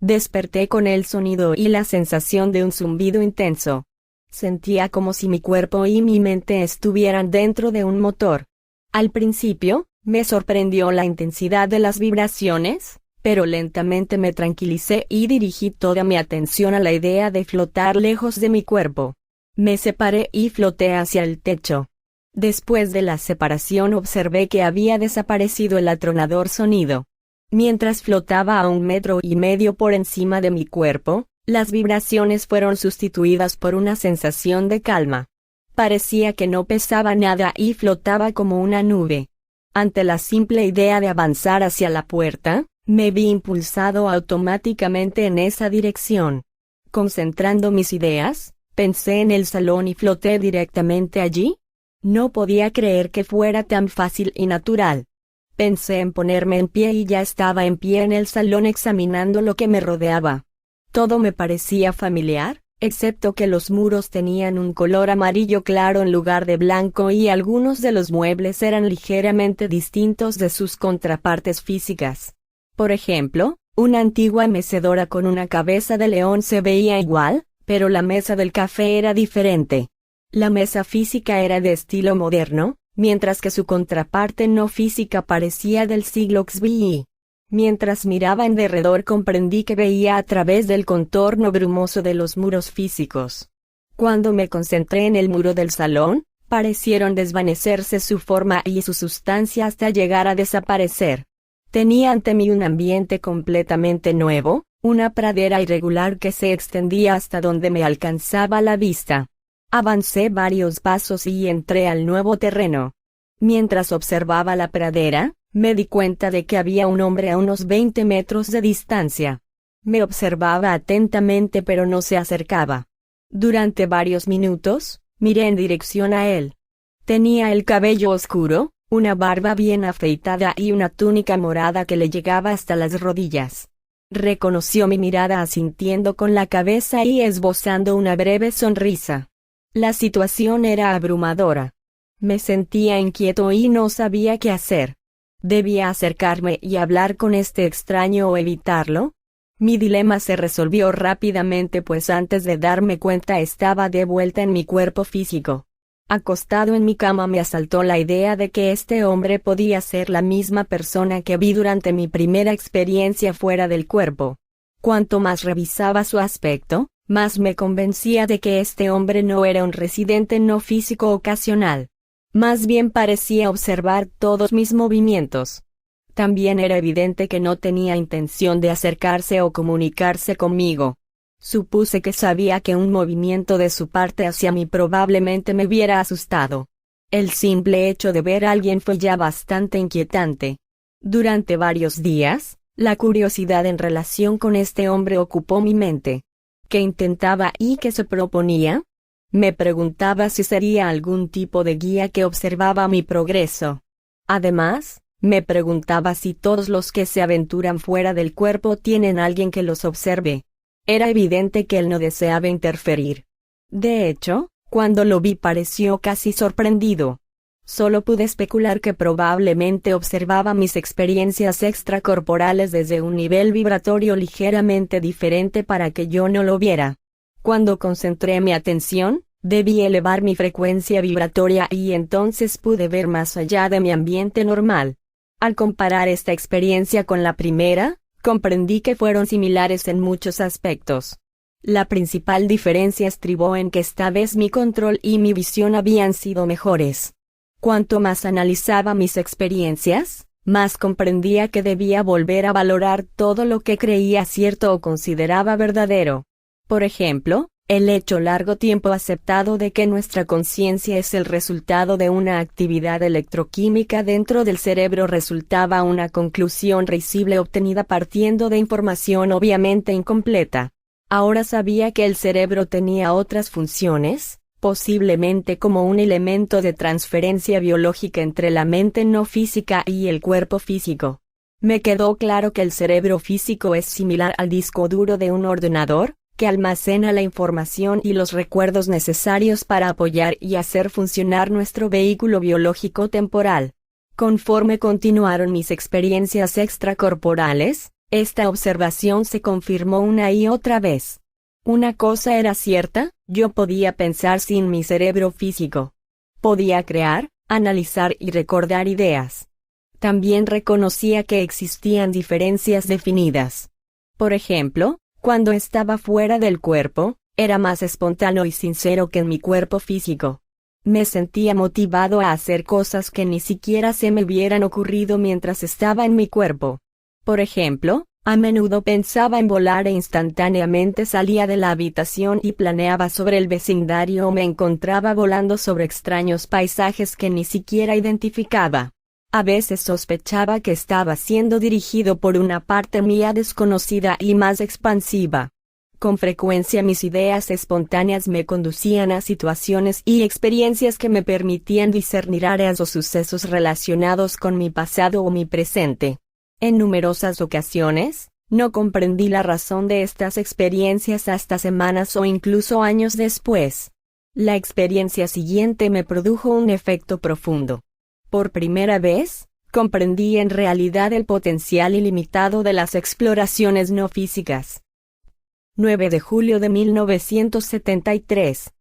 Desperté con el sonido y la sensación de un zumbido intenso. Sentía como si mi cuerpo y mi mente estuvieran dentro de un motor. Al principio, me sorprendió la intensidad de las vibraciones, pero lentamente me tranquilicé y dirigí toda mi atención a la idea de flotar lejos de mi cuerpo. Me separé y floté hacia el techo. Después de la separación observé que había desaparecido el atronador sonido. Mientras flotaba a 1,5 metros por encima de mi cuerpo, las vibraciones fueron sustituidas por una sensación de calma. Parecía que no pesaba nada y flotaba como una nube. Ante la simple idea de avanzar hacia la puerta, me vi impulsado automáticamente en esa dirección. Concentrando mis ideas, pensé en el salón y floté directamente allí. No podía creer que fuera tan fácil y natural. Pensé en ponerme en pie y ya estaba en pie en el salón examinando lo que me rodeaba. Todo me parecía familiar, excepto que los muros tenían un color amarillo claro en lugar de blanco y algunos de los muebles eran ligeramente distintos de sus contrapartes físicas. Por ejemplo, una antigua mecedora con una cabeza de león se veía igual, pero la mesa del café era diferente. La mesa física era de estilo moderno, mientras que su contraparte no física parecía del siglo XVI. Mientras miraba en derredor comprendí que veía a través del contorno brumoso de los muros físicos. Cuando me concentré en el muro del salón, parecieron desvanecerse su forma y su sustancia hasta llegar a desaparecer. Tenía ante mí un ambiente completamente nuevo, una pradera irregular que se extendía hasta donde me alcanzaba la vista. Avancé varios pasos y entré al nuevo terreno. Mientras observaba la pradera, me di cuenta de que había un hombre a unos 20 metros de distancia. Me observaba atentamente pero no se acercaba. Durante varios minutos, miré en dirección a él. Tenía el cabello oscuro, una barba bien afeitada y una túnica morada que le llegaba hasta las rodillas. Reconoció mi mirada asintiendo con la cabeza y esbozando una breve sonrisa. La situación era abrumadora. Me sentía inquieto y no sabía qué hacer. ¿Debía acercarme y hablar con este extraño o evitarlo? Mi dilema se resolvió rápidamente pues antes de darme cuenta estaba de vuelta en mi cuerpo físico. Acostado en mi cama me asaltó la idea de que este hombre podía ser la misma persona que vi durante mi primera experiencia fuera del cuerpo. Cuanto más revisaba su aspecto, más me convencía de que este hombre no era un residente no físico ocasional. Más bien parecía observar todos mis movimientos. También era evidente que no tenía intención de acercarse o comunicarse conmigo. Supuse que sabía que un movimiento de su parte hacia mí probablemente me hubiera asustado. El simple hecho de ver a alguien fue ya bastante inquietante. Durante varios días, la curiosidad en relación con este hombre ocupó mi mente. ¿Qué intentaba y qué se proponía? Me preguntaba si sería algún tipo de guía que observaba mi progreso. Además, Me preguntaba si todos los que se aventuran fuera del cuerpo tienen alguien que los observe. Era evidente que él no deseaba interferir. De hecho, cuando lo vi pareció casi sorprendido. Solo pude especular que probablemente observaba mis experiencias extracorporales desde un nivel vibratorio ligeramente diferente para que yo no lo viera. Cuando concentré mi atención, debí elevar mi frecuencia vibratoria y entonces pude ver más allá de mi ambiente normal. Al comparar esta experiencia con la primera, comprendí que fueron similares en muchos aspectos. La principal diferencia estribó en que esta vez mi control y mi visión habían sido mejores. Cuanto más analizaba mis experiencias, más comprendía que debía volver a valorar todo lo que creía cierto o consideraba verdadero. Por ejemplo, el hecho largo tiempo aceptado de que nuestra conciencia es el resultado de una actividad electroquímica dentro del cerebro resultaba una conclusión risible obtenida partiendo de información obviamente incompleta. Ahora sabía que el cerebro tenía otras funciones, posiblemente como un elemento de transferencia biológica entre la mente no física y el cuerpo físico. Me quedó claro que el cerebro físico es similar al disco duro de un ordenador, que almacena la información y los recuerdos necesarios para apoyar y hacer funcionar nuestro vehículo biológico temporal. Conforme continuaron mis experiencias extracorporales, esta observación se confirmó una y otra vez. Una cosa era cierta, yo podía pensar sin mi cerebro físico. Podía crear, analizar y recordar ideas. También reconocía que existían diferencias definidas. Por ejemplo, cuando estaba fuera del cuerpo, era más espontáneo y sincero que en mi cuerpo físico. Me sentía motivado a hacer cosas que ni siquiera se me hubieran ocurrido mientras estaba en mi cuerpo. Por ejemplo, a menudo pensaba en volar e instantáneamente salía de la habitación y planeaba sobre el vecindario o me encontraba volando sobre extraños paisajes que ni siquiera identificaba. A veces sospechaba que estaba siendo dirigido por una parte mía desconocida y más expansiva. Con frecuencia mis ideas espontáneas me conducían a situaciones y experiencias que me permitían discernir áreas o sucesos relacionados con mi pasado o mi presente. En numerosas ocasiones, no comprendí la razón de estas experiencias hasta semanas o incluso años después. La experiencia siguiente me produjo un efecto profundo. Por primera vez, comprendí en realidad el potencial ilimitado de las exploraciones no físicas. 9 de julio de 1973.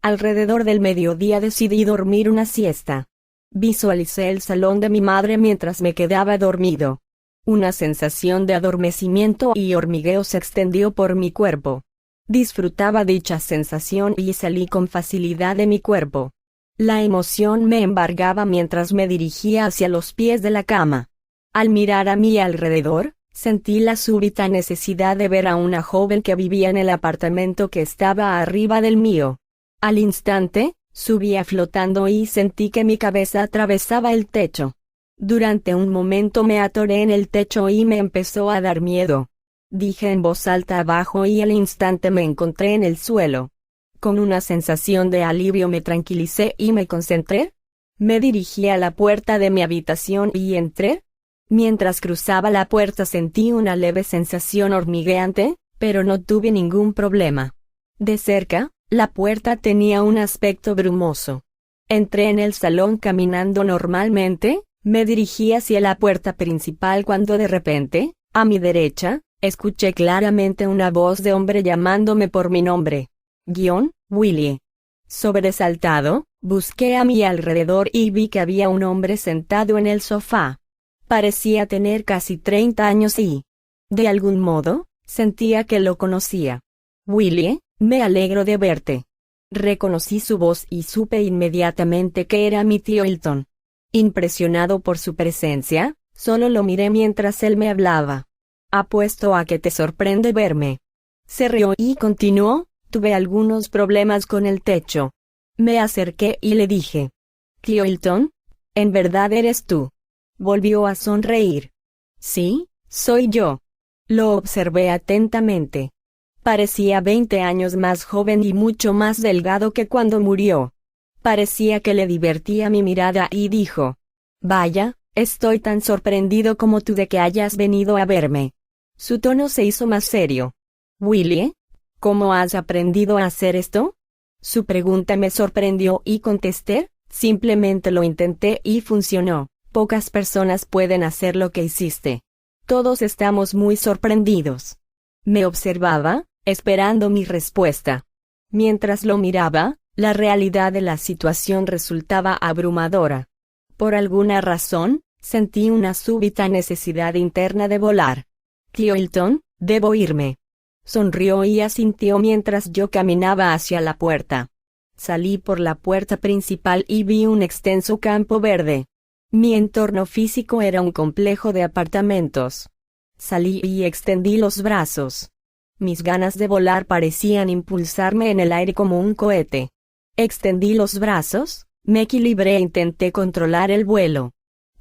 Alrededor del mediodía decidí dormir una siesta. Visualicé el salón de mi madre mientras me quedaba dormido. Una sensación de adormecimiento y hormigueo se extendió por mi cuerpo. Disfrutaba dicha sensación y salí con facilidad de mi cuerpo. La emoción me embargaba mientras me dirigía hacia los pies de la cama. Al mirar a mi alrededor, sentí la súbita necesidad de ver a una joven que vivía en el apartamento que estaba arriba del mío. Al instante, subía flotando y sentí que mi cabeza atravesaba el techo. Durante un momento me atoré en el techo y me empezó a dar miedo. Dije en voz alta abajo y al instante me encontré en el suelo. Con una sensación de alivio me tranquilicé y me concentré. Me dirigí a la puerta de mi habitación y entré. Mientras cruzaba la puerta sentí una leve sensación hormigueante, pero no tuve ningún problema. De cerca, la puerta tenía un aspecto brumoso. Entré en el salón caminando normalmente, me dirigí hacia la puerta principal cuando de repente, a mi derecha, escuché claramente una voz de hombre llamándome por mi nombre. Willie. Sobresaltado, busqué a mi alrededor y vi que había un hombre sentado en el sofá. Parecía tener casi 30 años y, de algún modo, sentía que lo conocía. Willie, me alegro de verte. Reconocí su voz y supe inmediatamente que era mi tío Hilton. Impresionado por su presencia, solo lo miré mientras él me hablaba. Apuesto a que te sorprende verme. Se rió y continuó, tuve algunos problemas con el techo. Me acerqué y le dije. Tío Hilton, ¿en verdad eres tú? Volvió a sonreír. Sí, soy yo. Lo observé atentamente. Parecía 20 años más joven y mucho más delgado que cuando murió. Parecía que le divertía mi mirada y dijo. Vaya, Estoy tan sorprendido como tú de que hayas venido a verme. Su tono se hizo más serio. Willie, ¿cómo has aprendido a hacer esto? Su pregunta me sorprendió y contesté, simplemente lo intenté y funcionó. Pocas personas pueden hacer lo que hiciste. Todos estamos muy sorprendidos. Me observaba, esperando mi respuesta. Mientras lo miraba, la realidad de la situación resultaba abrumadora. Por alguna razón, sentí una súbita necesidad interna de volar. Tío Hilton, debo irme. Sonrió y asintió mientras yo caminaba hacia la puerta. Salí por la puerta principal y vi un extenso campo verde. Mi entorno físico era un complejo de apartamentos. Salí y extendí los brazos. Mis ganas de volar parecían impulsarme en el aire como un cohete. Extendí los brazos, me equilibré e intenté controlar el vuelo.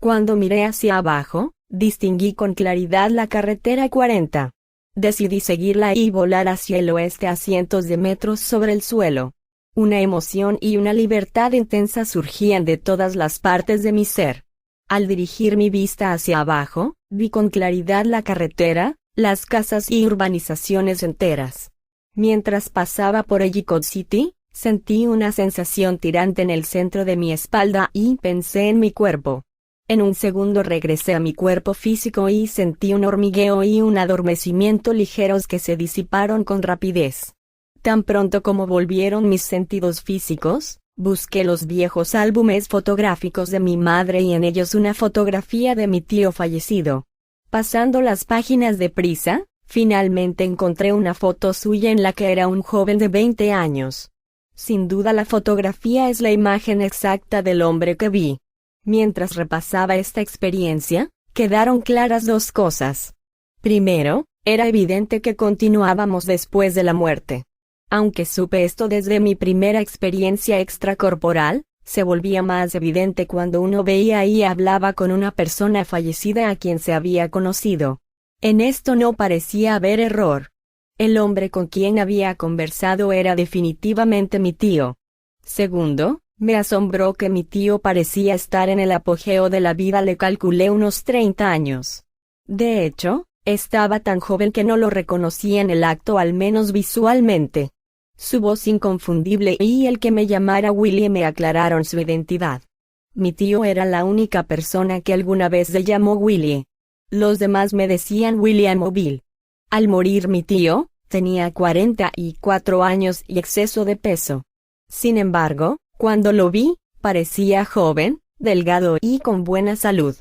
Cuando miré hacia abajo, distinguí con claridad la carretera 40. Decidí seguirla y volar hacia el oeste a cientos de metros sobre el suelo. Una emoción y una libertad intensa surgían de todas las partes de mi ser. Al dirigir mi vista hacia abajo, vi con claridad la carretera, las casas y urbanizaciones enteras. Mientras pasaba por Ellicott City, sentí una sensación tirante en el centro de mi espalda y pensé en mi cuerpo. En un segundo regresé a mi cuerpo físico y sentí un hormigueo y un adormecimiento ligeros que se disiparon con rapidez. Tan pronto como volvieron mis sentidos físicos, busqué los viejos álbumes fotográficos de mi madre y en ellos una fotografía de mi tío fallecido. Pasando las páginas deprisa, finalmente encontré una foto suya en la que era un joven de 20 años. Sin duda la fotografía es la imagen exacta del hombre que vi. Mientras repasaba esta experiencia, quedaron claras dos cosas. Primero, era evidente que continuábamos después de la muerte. Aunque supe esto desde mi primera experiencia extracorporal, se volvía más evidente cuando uno veía y hablaba con una persona fallecida a quien se había conocido. En esto no parecía haber error. El hombre con quien había conversado era definitivamente mi tío. Segundo, me asombró que mi tío parecía estar en el apogeo de la vida. Le calculé unos 30 años. De hecho, estaba tan joven que no lo reconocí en el acto, al menos visualmente. Su voz inconfundible y el que me llamara Willie me aclararon su identidad. Mi tío era la única persona que alguna vez le llamó Willie. Los demás me decían William o Bill. Al morir mi tío, tenía 44 años y exceso de peso. Sin embargo, cuando lo vi, parecía joven, delgado y con buena salud.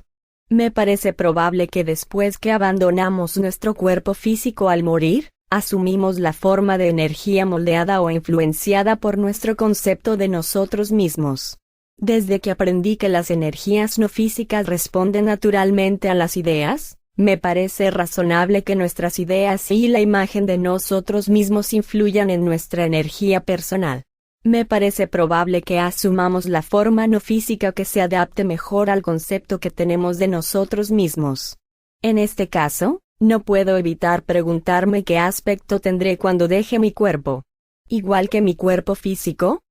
Me parece probable que después que abandonamos nuestro cuerpo físico al morir, asumimos la forma de energía moldeada o influenciada por nuestro concepto de nosotros mismos. Desde que aprendí que las energías no físicas responden naturalmente a las ideas, me parece razonable que nuestras ideas y la imagen de nosotros mismos influyan en nuestra energía personal. Me parece probable que asumamos la forma no física que se adapte mejor al concepto que tenemos de nosotros mismos. En este caso, no puedo evitar preguntarme qué aspecto tendré cuando deje mi cuerpo. Igual que mi cuerpo físico,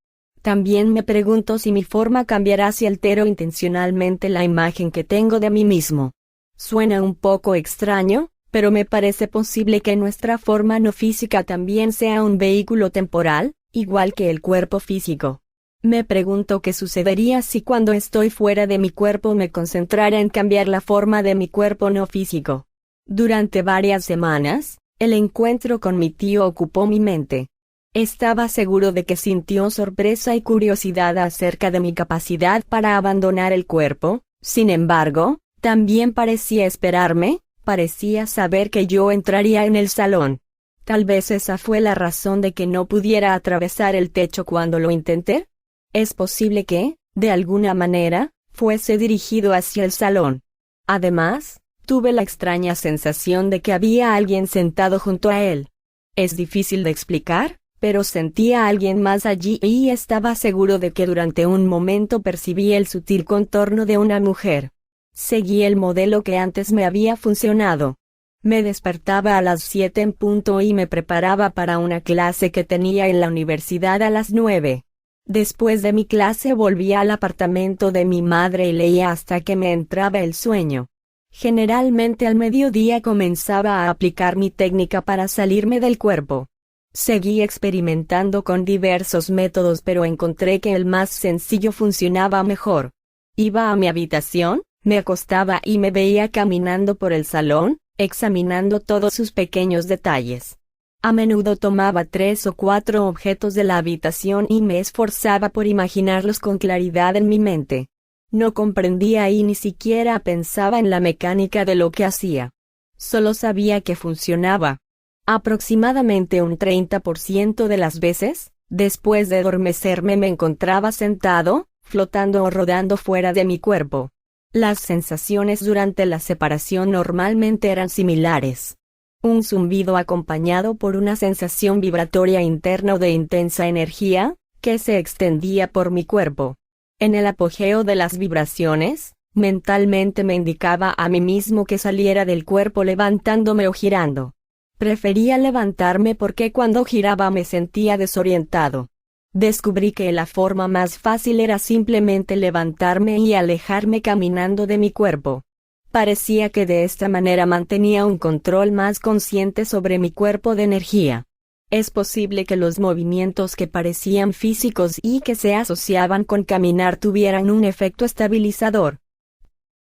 también me pregunto si mi forma cambiará si altero intencionalmente la imagen que tengo de mí mismo. Suena un poco extraño, pero me parece posible que nuestra forma no física también sea un vehículo temporal, igual que el cuerpo físico. Me pregunto qué sucedería si cuando estoy fuera de mi cuerpo me concentrara en cambiar la forma de mi cuerpo no físico. Durante varias semanas, el encuentro con mi tío ocupó mi mente. Estaba seguro de que sintió sorpresa y curiosidad acerca de mi capacidad para abandonar el cuerpo. Sin embargo, también parecía esperarme, parecía saber que yo entraría en el salón. Tal vez esa fue la razón de que no pudiera atravesar el techo cuando lo intenté. Es posible que, de alguna manera, fuese dirigido hacia el salón. Además, tuve la extraña sensación de que había alguien sentado junto a él. Es difícil de explicar, pero sentía a alguien más allí y estaba seguro de que durante un momento percibí el sutil contorno de una mujer. Seguí el modelo que antes me había funcionado. Me despertaba a las 7 en punto y me preparaba para una clase que tenía en la universidad a las 9. Después de mi clase volvía al apartamento de mi madre y leía hasta que me entraba el sueño. Generalmente al mediodía comenzaba a aplicar mi técnica para salirme del cuerpo. Seguí experimentando con diversos métodos, pero encontré que el más sencillo funcionaba mejor. Iba a mi habitación, me acostaba y me veía caminando por el salón, examinando todos sus pequeños detalles. A menudo tomaba 3 o 4 objetos de la habitación y me esforzaba por imaginarlos con claridad en mi mente. No comprendía y ni siquiera pensaba en la mecánica de lo que hacía. Solo sabía que funcionaba. Aproximadamente un 30% de las veces, después de adormecerme me encontraba sentado, flotando o rodando fuera de mi cuerpo. Las sensaciones durante la separación normalmente eran similares. Un zumbido acompañado por una sensación vibratoria interna de intensa energía, que se extendía por mi cuerpo. En el apogeo de las vibraciones, mentalmente me indicaba a mí mismo que saliera del cuerpo levantándome o girando. Prefería levantarme porque cuando giraba me sentía desorientado. Descubrí que la forma más fácil era simplemente levantarme y alejarme caminando de mi cuerpo. Parecía que de esta manera mantenía un control más consciente sobre mi cuerpo de energía. Es posible que los movimientos que parecían físicos y que se asociaban con caminar tuvieran un efecto estabilizador.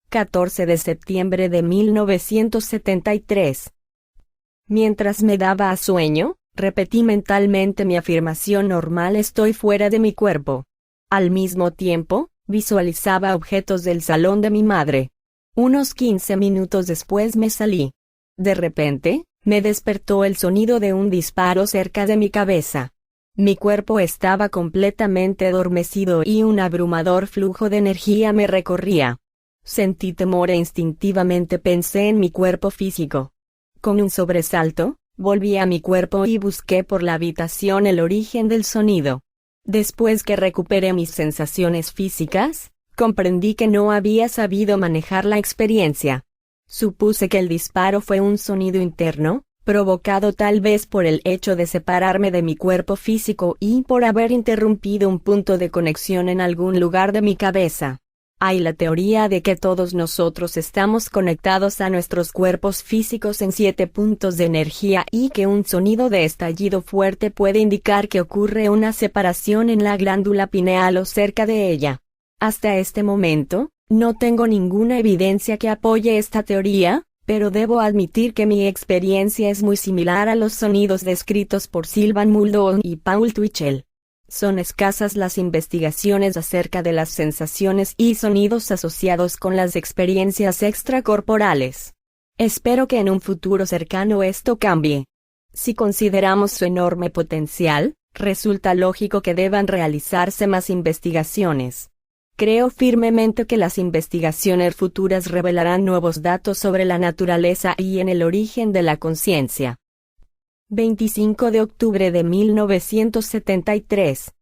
14 de septiembre de 1973. Mientras me daba sueño, repetí mentalmente mi afirmación normal: estoy fuera de mi cuerpo. Al mismo tiempo, visualizaba objetos del salón de mi madre. Unos 15 minutos después me salí. De repente, me despertó el sonido de un disparo cerca de mi cabeza. Mi cuerpo estaba completamente adormecido y un abrumador flujo de energía me recorría. Sentí temor e instintivamente pensé en mi cuerpo físico. Con un sobresalto, volví a mi cuerpo y busqué por la habitación el origen del sonido. Después que recuperé mis sensaciones físicas, comprendí que no había sabido manejar la experiencia. Supuse que el disparo fue un sonido interno, provocado tal vez por el hecho de separarme de mi cuerpo físico y por haber interrumpido un punto de conexión en algún lugar de mi cabeza. Hay la teoría de que todos nosotros estamos conectados a nuestros cuerpos físicos en 7 puntos de energía y que un sonido de estallido fuerte puede indicar que ocurre una separación en la glándula pineal o cerca de ella. Hasta este momento, no tengo ninguna evidencia que apoye esta teoría, pero debo admitir que mi experiencia es muy similar a los sonidos descritos por Sylvan Muldoon y Paul Twitchell. Son escasas las investigaciones acerca de las sensaciones y sonidos asociados con las experiencias extracorporales. Espero que en un futuro cercano esto cambie. Si consideramos su enorme potencial, resulta lógico que deban realizarse más investigaciones. Creo firmemente que las investigaciones futuras revelarán nuevos datos sobre la naturaleza y en el origen de la conciencia. 25 de octubre de 1973.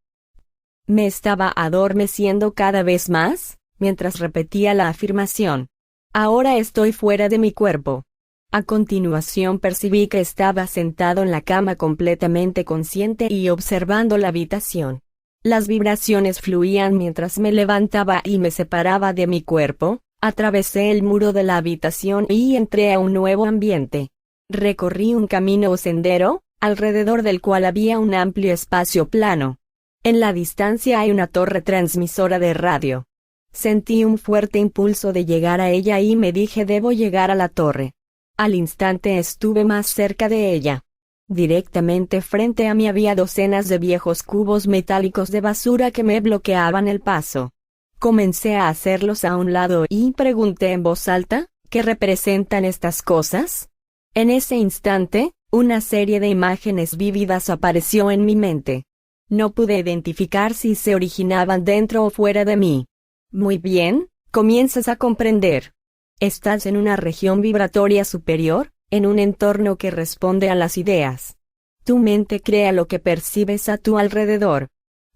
Me estaba adormeciendo cada vez más, mientras repetía la afirmación. Ahora estoy fuera de mi cuerpo. A continuación percibí que estaba sentado en la cama completamente consciente y observando la habitación. Las vibraciones fluían mientras me levantaba y me separaba de mi cuerpo. Atravesé el muro de la habitación y entré a un nuevo ambiente. Recorrí un camino o sendero, alrededor del cual había un amplio espacio plano. En la distancia hay una torre transmisora de radio. Sentí un fuerte impulso de llegar a ella y me dije: debo llegar a la torre. Al instante estuve más cerca de ella. Directamente frente a mí había docenas de viejos cubos metálicos de basura que me bloqueaban el paso. Comencé a hacerlos a un lado y pregunté en voz alta: ¿qué representan estas cosas? En ese instante, una serie de imágenes vívidas apareció en mi mente. No pude identificar si se originaban dentro o fuera de mí. Muy bien, comienzas a comprender. Estás en una región vibratoria superior, en un entorno que responde a las ideas. Tu mente crea lo que percibes a tu alrededor.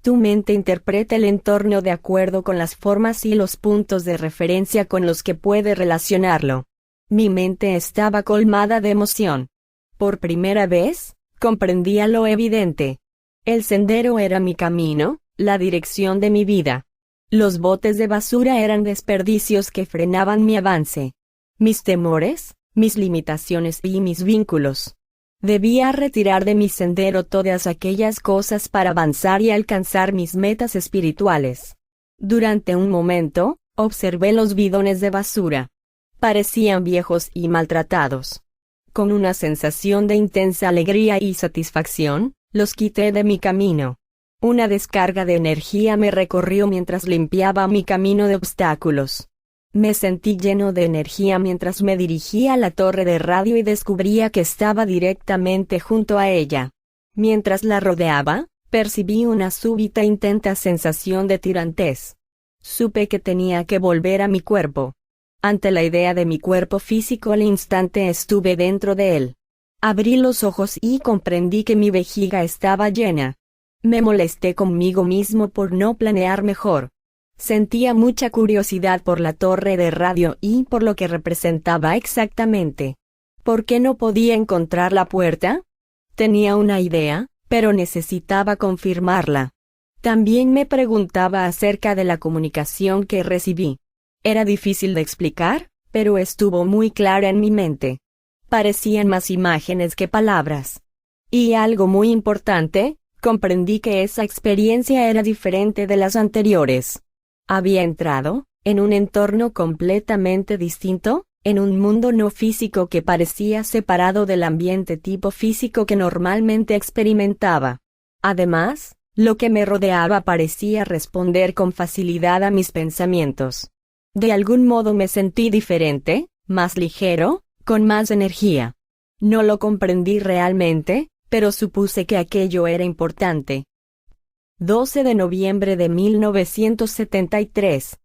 Tu mente interpreta el entorno de acuerdo con las formas y los puntos de referencia con los que puede relacionarlo. Mi mente estaba colmada de emoción. Por primera vez, comprendía lo evidente. El sendero era mi camino, la dirección de mi vida. Los botes de basura eran desperdicios que frenaban mi avance. Mis temores, mis limitaciones y mis vínculos. Debía retirar de mi sendero todas aquellas cosas para avanzar y alcanzar mis metas espirituales. Durante un momento, observé los bidones de basura. Parecían viejos y maltratados. Con una sensación de intensa alegría y satisfacción, los quité de mi camino. Una descarga de energía me recorrió mientras limpiaba mi camino de obstáculos. Me sentí lleno de energía mientras me dirigía a la torre de radio y descubría que estaba directamente junto a ella. Mientras la rodeaba, percibí una súbita e intensa sensación de tirantez. Supe que tenía que volver a mi cuerpo. Ante la idea de mi cuerpo físico al instante estuve dentro de él. Abrí los ojos y comprendí que mi vejiga estaba llena. Me molesté conmigo mismo por no planear mejor. Sentía mucha curiosidad por la torre de radio y por lo que representaba exactamente. ¿Por qué no podía encontrar la puerta? Tenía una idea, pero necesitaba confirmarla. También me preguntaba acerca de la comunicación que recibí. Era difícil de explicar, pero estuvo muy clara en mi mente. Parecían más imágenes que palabras. Y algo muy importante, comprendí que esa experiencia era diferente de las anteriores. Había entrado, en un entorno completamente distinto, en un mundo no físico que parecía separado del ambiente tipo físico que normalmente experimentaba. Además, lo que me rodeaba parecía responder con facilidad a mis pensamientos. De algún modo me sentí diferente, más ligero, con más energía. No lo comprendí realmente, pero supuse que aquello era importante. 12 de noviembre de 1973.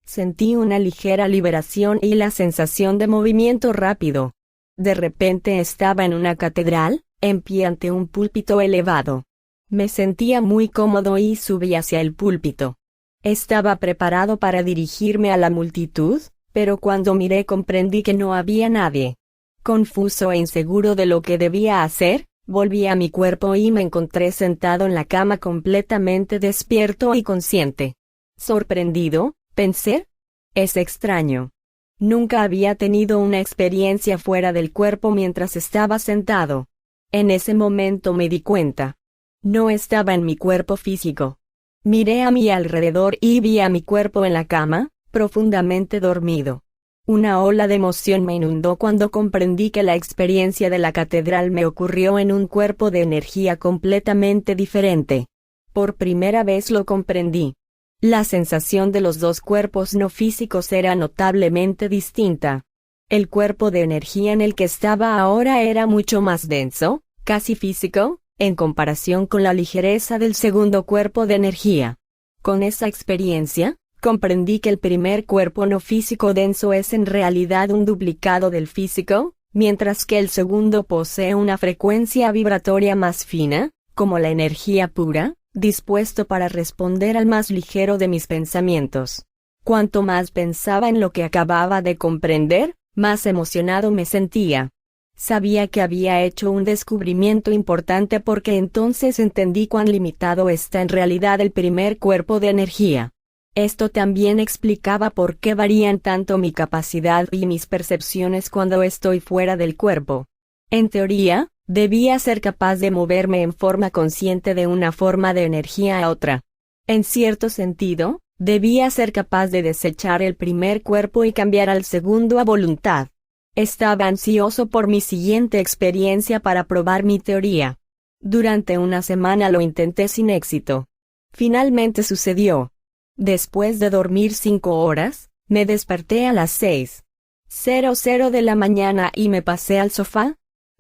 Sentí una ligera liberación y la sensación de movimiento rápido. De repente estaba en una catedral, en pie ante un púlpito elevado. Me sentía muy cómodo y subí hacia el púlpito. Estaba preparado para dirigirme a la multitud, pero cuando miré comprendí que no había nadie. Confuso e inseguro de lo que debía hacer, volví a mi cuerpo y me encontré sentado en la cama completamente despierto y consciente. Sorprendido, pensé, es extraño. Nunca había tenido una experiencia fuera del cuerpo mientras estaba sentado. En ese momento me di cuenta. No estaba en mi cuerpo físico. Miré a mi alrededor y vi a mi cuerpo en la cama, profundamente dormido. Una ola de emoción me inundó cuando comprendí que la experiencia de la catedral me ocurrió en un cuerpo de energía completamente diferente. Por primera vez lo comprendí. La sensación de los dos cuerpos no físicos era notablemente distinta. El cuerpo de energía en el que estaba ahora era mucho más denso, casi físico, en comparación con la ligereza del segundo cuerpo de energía. Con esa experiencia, comprendí que el primer cuerpo no físico denso es en realidad un duplicado del físico, mientras que el segundo posee una frecuencia vibratoria más fina, como la energía pura, dispuesto para responder al más ligero de mis pensamientos. Cuanto más pensaba en lo que acababa de comprender, más emocionado me sentía. Sabía que había hecho un descubrimiento importante porque entonces entendí cuán limitado está en realidad el primer cuerpo de energía. Esto también explicaba por qué varían tanto mi capacidad y mis percepciones cuando estoy fuera del cuerpo. En teoría, debía ser capaz de moverme en forma consciente de una forma de energía a otra. En cierto sentido, debía ser capaz de desechar el primer cuerpo y cambiar al segundo a voluntad. Estaba ansioso por mi siguiente experiencia para probar mi teoría. Durante una semana lo intenté sin éxito. Finalmente sucedió. Después de dormir 5 horas, me desperté a las 6:00 de la mañana y me pasé al sofá.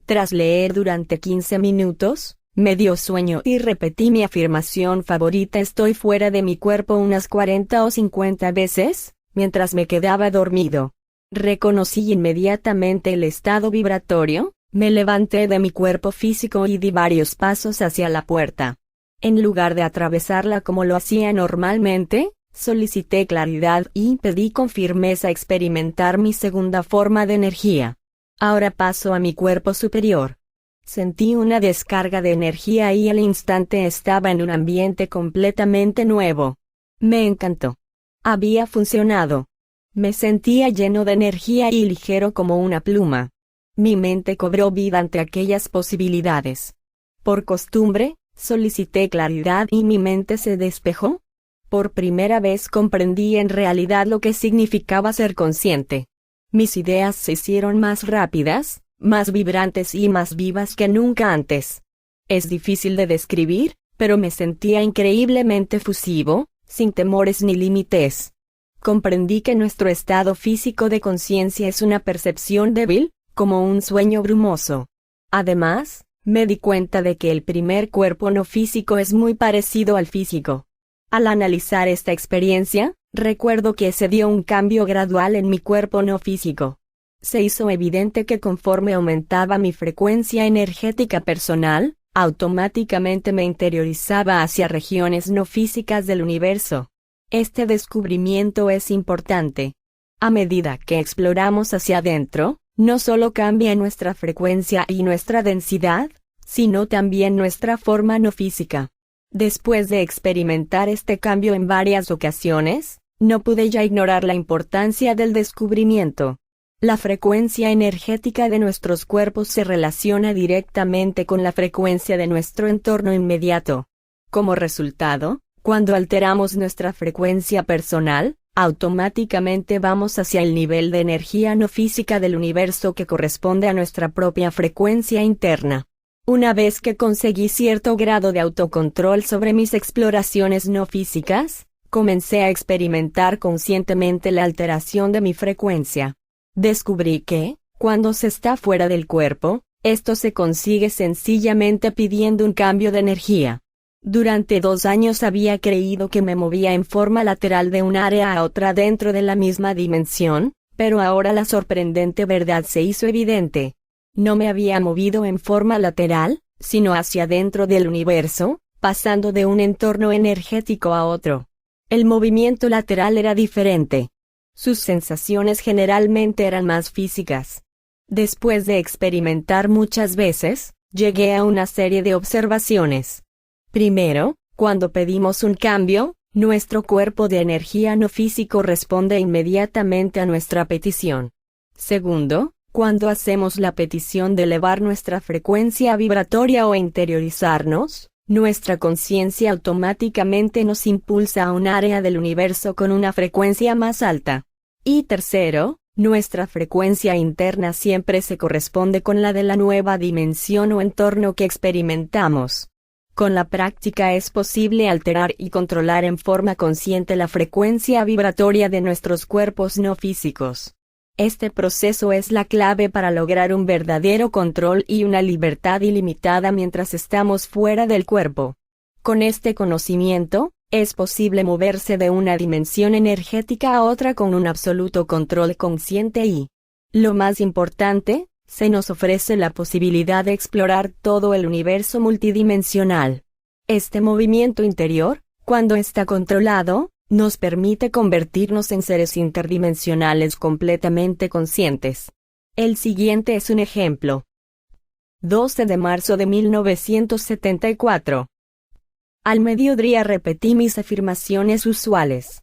Tras leer durante 15 minutos, me dio sueño y repetí mi afirmación favorita: estoy fuera de mi cuerpo unas 40 o 50 veces, mientras me quedaba dormido. Reconocí inmediatamente el estado vibratorio, me levanté de mi cuerpo físico y di varios pasos hacia la puerta. En lugar de atravesarla como lo hacía normalmente, solicité claridad y pedí con firmeza experimentar mi segunda forma de energía. Ahora paso a mi cuerpo superior. Sentí una descarga de energía y al instante estaba en un ambiente completamente nuevo. Me encantó. Había funcionado. Me sentía lleno de energía y ligero como una pluma. Mi mente cobró vida ante aquellas posibilidades. Por costumbre, solicité claridad y mi mente se despejó. Por primera vez comprendí en realidad lo que significaba ser consciente. Mis ideas se hicieron más rápidas, más vibrantes y más vivas que nunca antes. Es difícil de describir, pero me sentía increíblemente fusivo, sin temores ni límites. Comprendí que nuestro estado físico de conciencia es una percepción débil, como un sueño brumoso. Además, me di cuenta de que el primer cuerpo no físico es muy parecido al físico. Al analizar esta experiencia, recuerdo que se dio un cambio gradual en mi cuerpo no físico. Se hizo evidente que conforme aumentaba mi frecuencia energética personal, automáticamente me interiorizaba hacia regiones no físicas del universo. Este descubrimiento es importante. A medida que exploramos hacia adentro, no solo cambia nuestra frecuencia y nuestra densidad, sino también nuestra forma no física. Después de experimentar este cambio en varias ocasiones, no pude ya ignorar la importancia del descubrimiento. La frecuencia energética de nuestros cuerpos se relaciona directamente con la frecuencia de nuestro entorno inmediato. Como resultado, cuando alteramos nuestra frecuencia personal, automáticamente vamos hacia el nivel de energía no física del universo que corresponde a nuestra propia frecuencia interna. Una vez que conseguí cierto grado de autocontrol sobre mis exploraciones no físicas, comencé a experimentar conscientemente la alteración de mi frecuencia. Descubrí que, cuando se está fuera del cuerpo, esto se consigue sencillamente pidiendo un cambio de energía. Durante 2 años había creído que me movía en forma lateral de un área a otra dentro de la misma dimensión, pero ahora la sorprendente verdad se hizo evidente. No me había movido en forma lateral, sino hacia dentro del universo, pasando de un entorno energético a otro. El movimiento lateral era diferente. Sus sensaciones generalmente eran más físicas. Después de experimentar muchas veces, llegué a una serie de observaciones. Primero, cuando pedimos un cambio, nuestro cuerpo de energía no físico responde inmediatamente a nuestra petición. Segundo, cuando hacemos la petición de elevar nuestra frecuencia vibratoria o interiorizarnos, nuestra conciencia automáticamente nos impulsa a un área del universo con una frecuencia más alta. Y tercero, nuestra frecuencia interna siempre se corresponde con la de la nueva dimensión o entorno que experimentamos. Con la práctica es posible alterar y controlar en forma consciente la frecuencia vibratoria de nuestros cuerpos no físicos. Este proceso es la clave para lograr un verdadero control y una libertad ilimitada mientras estamos fuera del cuerpo. Con este conocimiento, es posible moverse de una dimensión energética a otra con un absoluto control consciente y, lo más importante, se nos ofrece la posibilidad de explorar todo el universo multidimensional. Este movimiento interior, cuando está controlado, nos permite convertirnos en seres interdimensionales completamente conscientes. El siguiente es un ejemplo. 12 de marzo de 1974. Al mediodía repetí mis afirmaciones usuales.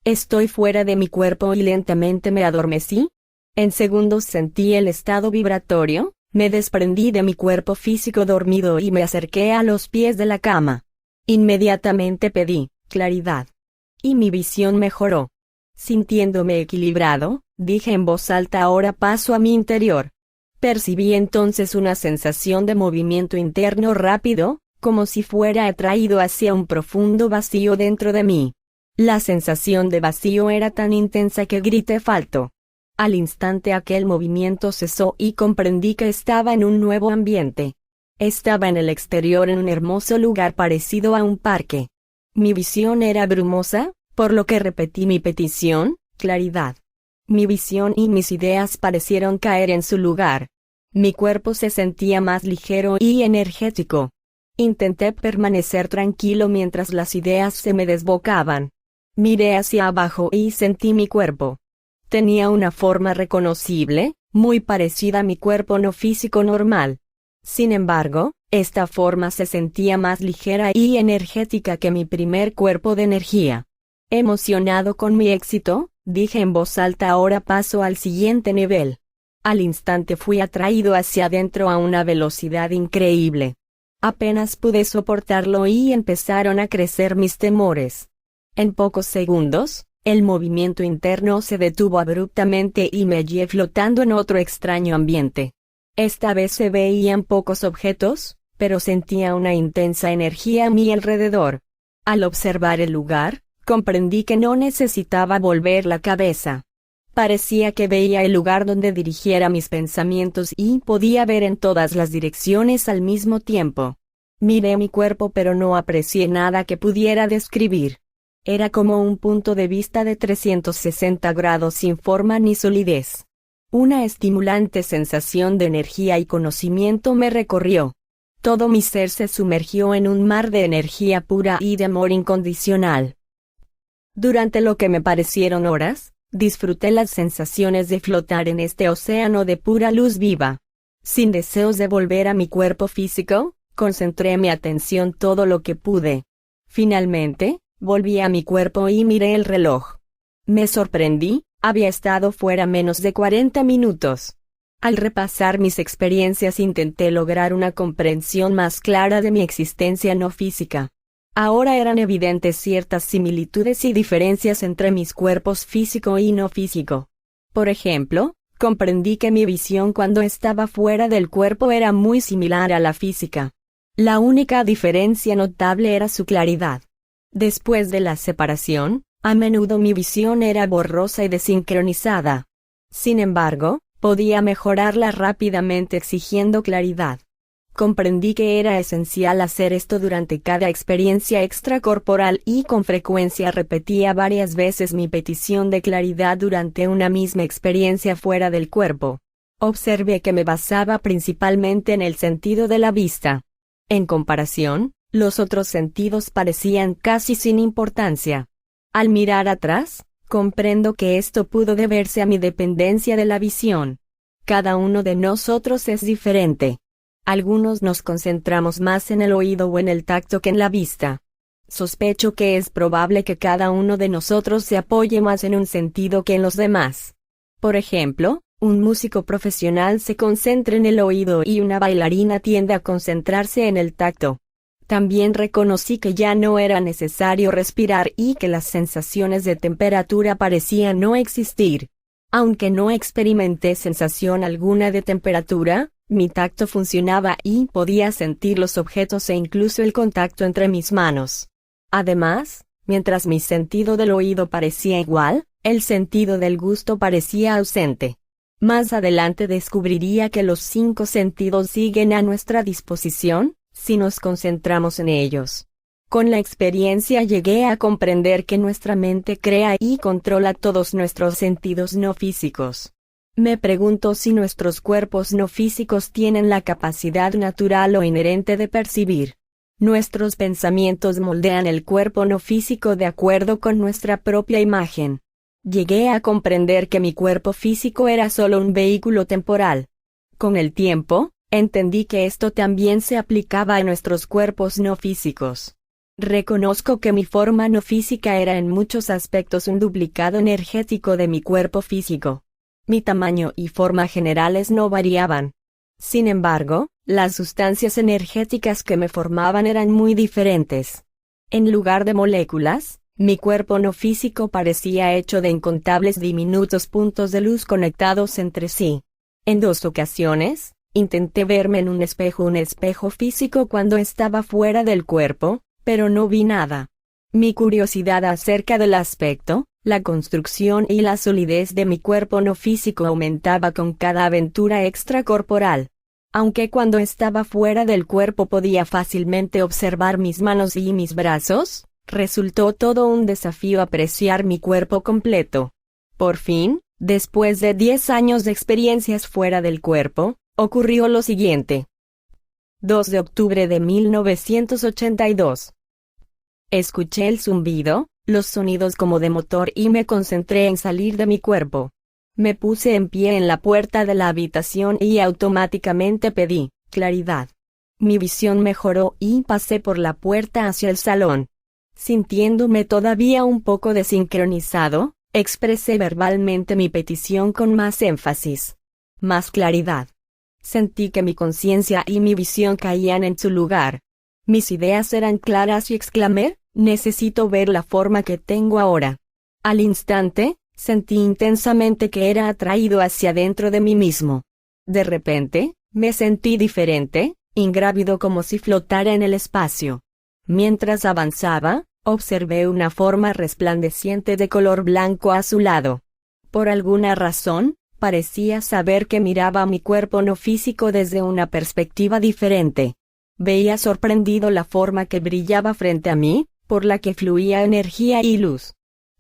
Estoy fuera de mi cuerpo y lentamente me adormecí. En segundos sentí el estado vibratorio, me desprendí de mi cuerpo físico dormido y me acerqué a los pies de la cama. Inmediatamente pedí claridad. Y mi visión mejoró. Sintiéndome equilibrado, dije en voz alta: ahora paso a mi interior. Percibí entonces una sensación de movimiento interno rápido, como si fuera atraído hacia un profundo vacío dentro de mí. La sensación de vacío era tan intensa que grité falto. Al instante aquel movimiento cesó y comprendí que estaba en un nuevo ambiente. Estaba en el exterior en un hermoso lugar parecido a un parque. Mi visión era brumosa, por lo que repetí mi petición, claridad. Mi visión y mis ideas parecieron caer en su lugar. Mi cuerpo se sentía más ligero y energético. Intenté permanecer tranquilo mientras las ideas se me desbocaban. Miré hacia abajo y sentí mi cuerpo. Tenía una forma reconocible, muy parecida a mi cuerpo no físico normal. Sin embargo, esta forma se sentía más ligera y energética que mi primer cuerpo de energía. Emocionado con mi éxito, dije en voz alta: ahora paso al siguiente nivel. Al instante fui atraído hacia adentro a una velocidad increíble. Apenas pude soportarlo y empezaron a crecer mis temores. En pocos segundos, el movimiento interno se detuvo abruptamente y me hallé flotando en otro extraño ambiente. Esta vez se veían pocos objetos, pero sentía una intensa energía a mi alrededor. Al observar el lugar, comprendí que no necesitaba volver la cabeza. Parecía que veía el lugar donde dirigiera mis pensamientos y podía ver en todas las direcciones al mismo tiempo. Miré mi cuerpo pero no aprecié nada que pudiera describir. Era como un punto de vista de 360 grados sin forma ni solidez. Una estimulante sensación de energía y conocimiento me recorrió. Todo mi ser se sumergió en un mar de energía pura y de amor incondicional. Durante lo que me parecieron horas, disfruté las sensaciones de flotar en este océano de pura luz viva. Sin deseos de volver a mi cuerpo físico, concentré mi atención todo lo que pude. Finalmente, volví a mi cuerpo y miré el reloj. Me sorprendí, había estado fuera menos de 40 minutos. Al repasar mis experiencias intenté lograr una comprensión más clara de mi existencia no física. Ahora eran evidentes ciertas similitudes y diferencias entre mis cuerpos físico y no físico. Por ejemplo, comprendí que mi visión cuando estaba fuera del cuerpo era muy similar a la física. La única diferencia notable era su claridad. Después de la separación, a menudo mi visión era borrosa y desincronizada. Sin embargo, podía mejorarla rápidamente exigiendo claridad. Comprendí que era esencial hacer esto durante cada experiencia extracorporal y con frecuencia repetía varias veces mi petición de claridad durante una misma experiencia fuera del cuerpo. Observé que me basaba principalmente en el sentido de la vista. En comparación, los otros sentidos parecían casi sin importancia. Al mirar atrás, comprendo que esto pudo deberse a mi dependencia de la visión. Cada uno de nosotros es diferente. Algunos nos concentramos más en el oído o en el tacto que en la vista. Sospecho que es probable que cada uno de nosotros se apoye más en un sentido que en los demás. Por ejemplo, un músico profesional se concentra en el oído y una bailarina tiende a concentrarse en el tacto. También reconocí que ya no era necesario respirar y que las sensaciones de temperatura parecían no existir. Aunque no experimenté sensación alguna de temperatura, mi tacto funcionaba y podía sentir los objetos e incluso el contacto entre mis manos. Además, mientras mi sentido del oído parecía igual, el sentido del gusto parecía ausente. Más adelante descubriría que los 5 sentidos siguen a nuestra disposición, si nos concentramos en ellos. Con la experiencia llegué a comprender que nuestra mente crea y controla todos nuestros sentidos no físicos. Me pregunto si nuestros cuerpos no físicos tienen la capacidad natural o inherente de percibir. Nuestros pensamientos moldean el cuerpo no físico de acuerdo con nuestra propia imagen. Llegué a comprender que mi cuerpo físico era solo un vehículo temporal. Con el tiempo, entendí que esto también se aplicaba a nuestros cuerpos no físicos. Reconozco que mi forma no física era en muchos aspectos un duplicado energético de mi cuerpo físico. Mi tamaño y forma generales no variaban. Sin embargo, las sustancias energéticas que me formaban eran muy diferentes. En lugar de moléculas, mi cuerpo no físico parecía hecho de incontables diminutos puntos de luz conectados entre sí. En 2 ocasiones, intenté verme en un espejo físico cuando estaba fuera del cuerpo, pero no vi nada. Mi curiosidad acerca del aspecto, la construcción y la solidez de mi cuerpo no físico aumentaba con cada aventura extracorporal. Aunque cuando estaba fuera del cuerpo podía fácilmente observar mis manos y mis brazos, resultó todo un desafío apreciar mi cuerpo completo. Por fin, después de 10 años de experiencias fuera del cuerpo, ocurrió lo siguiente. 2 de octubre de 1982. Escuché el zumbido, los sonidos como de motor y me concentré en salir de mi cuerpo. Me puse en pie en la puerta de la habitación y automáticamente pedí, claridad. Mi visión mejoró y pasé por la puerta hacia el salón. Sintiéndome todavía un poco desincronizado, expresé verbalmente mi petición con más énfasis. Más claridad. Sentí que mi conciencia y mi visión caían en su lugar. Mis ideas eran claras y exclamé, necesito ver la forma que tengo ahora. Al instante, sentí intensamente que era atraído hacia dentro de mí mismo. De repente, me sentí diferente, ingrávido como si flotara en el espacio. Mientras avanzaba, observé una forma resplandeciente de color blanco azulado. Por alguna razón, parecía saber que miraba mi cuerpo no físico desde una perspectiva diferente. Veía sorprendido la forma que brillaba frente a mí, por la que fluía energía y luz.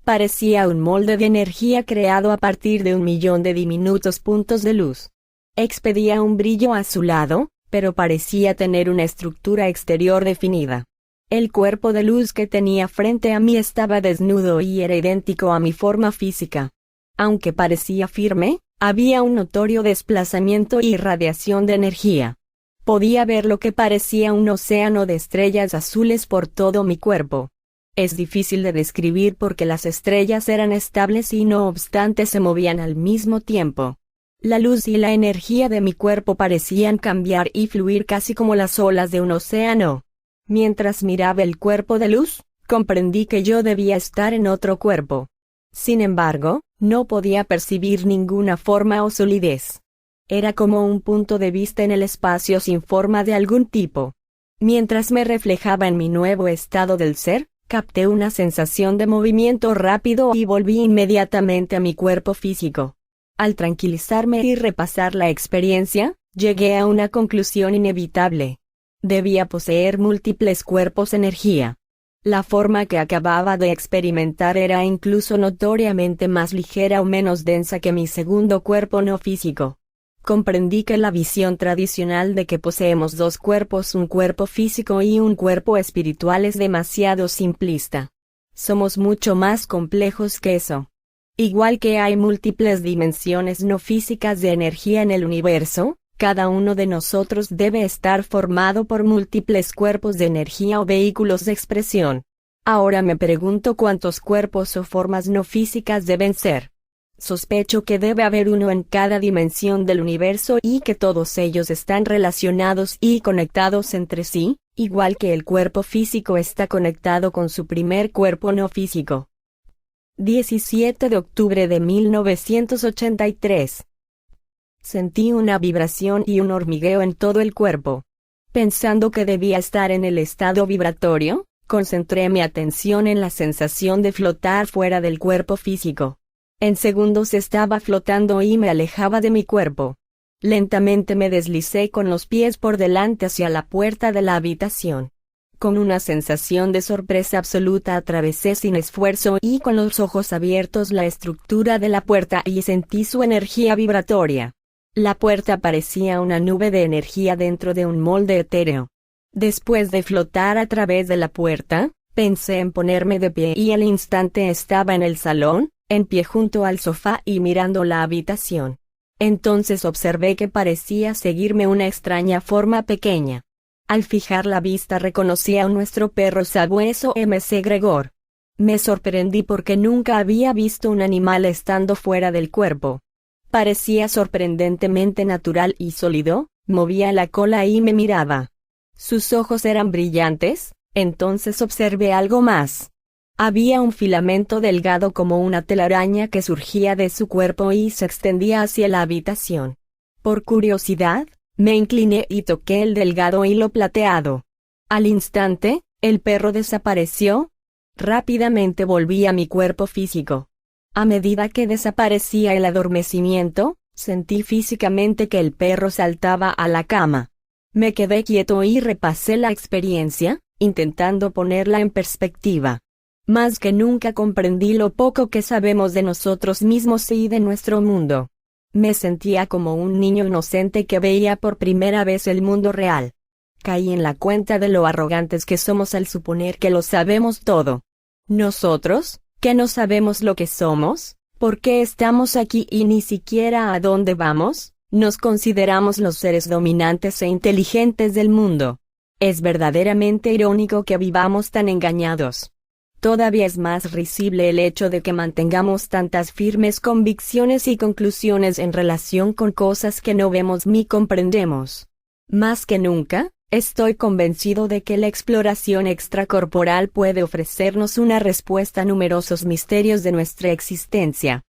Parecía un molde de energía creado a partir de 1.000.000 de diminutos puntos de luz. Expedía un brillo azulado, pero parecía tener una estructura exterior definida. El cuerpo de luz que tenía frente a mí estaba desnudo y era idéntico a mi forma física. Aunque parecía firme, había un notorio desplazamiento y radiación de energía. Podía ver lo que parecía un océano de estrellas azules por todo mi cuerpo. Es difícil de describir porque las estrellas eran estables y no obstante se movían al mismo tiempo. La luz y la energía de mi cuerpo parecían cambiar y fluir casi como las olas de un océano. Mientras miraba el cuerpo de luz, comprendí que yo debía estar en otro cuerpo. Sin embargo, no podía percibir ninguna forma o solidez. Era como un punto de vista en el espacio sin forma de algún tipo. Mientras me reflejaba en mi nuevo estado del ser, capté una sensación de movimiento rápido y volví inmediatamente a mi cuerpo físico. Al tranquilizarme y repasar la experiencia, llegué a una conclusión inevitable. Debía poseer múltiples cuerpos energía. La forma que acababa de experimentar era incluso notoriamente más ligera o menos densa que mi segundo cuerpo no físico. Comprendí que la visión tradicional de que poseemos dos cuerpos, un cuerpo físico y un cuerpo espiritual, es demasiado simplista. Somos mucho más complejos que eso. Igual que hay múltiples dimensiones no físicas de energía en el universo, cada uno de nosotros debe estar formado por múltiples cuerpos de energía o vehículos de expresión. Ahora me pregunto cuántos cuerpos o formas no físicas deben ser. Sospecho que debe haber uno en cada dimensión del universo y que todos ellos están relacionados y conectados entre sí, igual que el cuerpo físico está conectado con su primer cuerpo no físico. 17 de octubre de 1983. Sentí una vibración y un hormigueo en todo el cuerpo. Pensando que debía estar en el estado vibratorio, concentré mi atención en la sensación de flotar fuera del cuerpo físico. En segundos estaba flotando y me alejaba de mi cuerpo. Lentamente me deslicé con los pies por delante hacia la puerta de la habitación. Con una sensación de sorpresa absoluta atravesé sin esfuerzo y con los ojos abiertos la estructura de la puerta y sentí su energía vibratoria. La puerta parecía una nube de energía dentro de un molde etéreo. Después de flotar a través de la puerta, pensé en ponerme de pie y al instante estaba en el salón, en pie junto al sofá y mirando la habitación. Entonces observé que parecía seguirme una extraña forma pequeña. Al fijar la vista reconocí a nuestro perro sabueso MC Gregor. Me sorprendí porque nunca había visto un animal estando fuera del cuerpo. Parecía sorprendentemente natural y sólido, movía la cola y me miraba. Sus ojos eran brillantes, entonces observé algo más. Había un filamento delgado como una telaraña que surgía de su cuerpo y se extendía hacia la habitación. Por curiosidad, me incliné y toqué el delgado hilo plateado. Al instante, el perro desapareció. Rápidamente volví a mi cuerpo físico. A medida que desaparecía el adormecimiento, sentí físicamente que el perro saltaba a la cama. Me quedé quieto y repasé la experiencia, intentando ponerla en perspectiva. Más que nunca comprendí lo poco que sabemos de nosotros mismos y de nuestro mundo. Me sentía como un niño inocente que veía por primera vez el mundo real. Caí en la cuenta de lo arrogantes que somos al suponer que lo sabemos todo. Nosotros, que no sabemos lo que somos, por qué estamos aquí y ni siquiera a dónde vamos, Nos consideramos los seres dominantes e inteligentes del mundo. Es verdaderamente irónico que vivamos tan engañados. Todavía es más risible el hecho de que mantengamos tantas firmes convicciones y conclusiones en relación con cosas que no vemos ni comprendemos. Más que nunca, estoy convencido de que la exploración extracorporal puede ofrecernos una respuesta a numerosos misterios de nuestra existencia.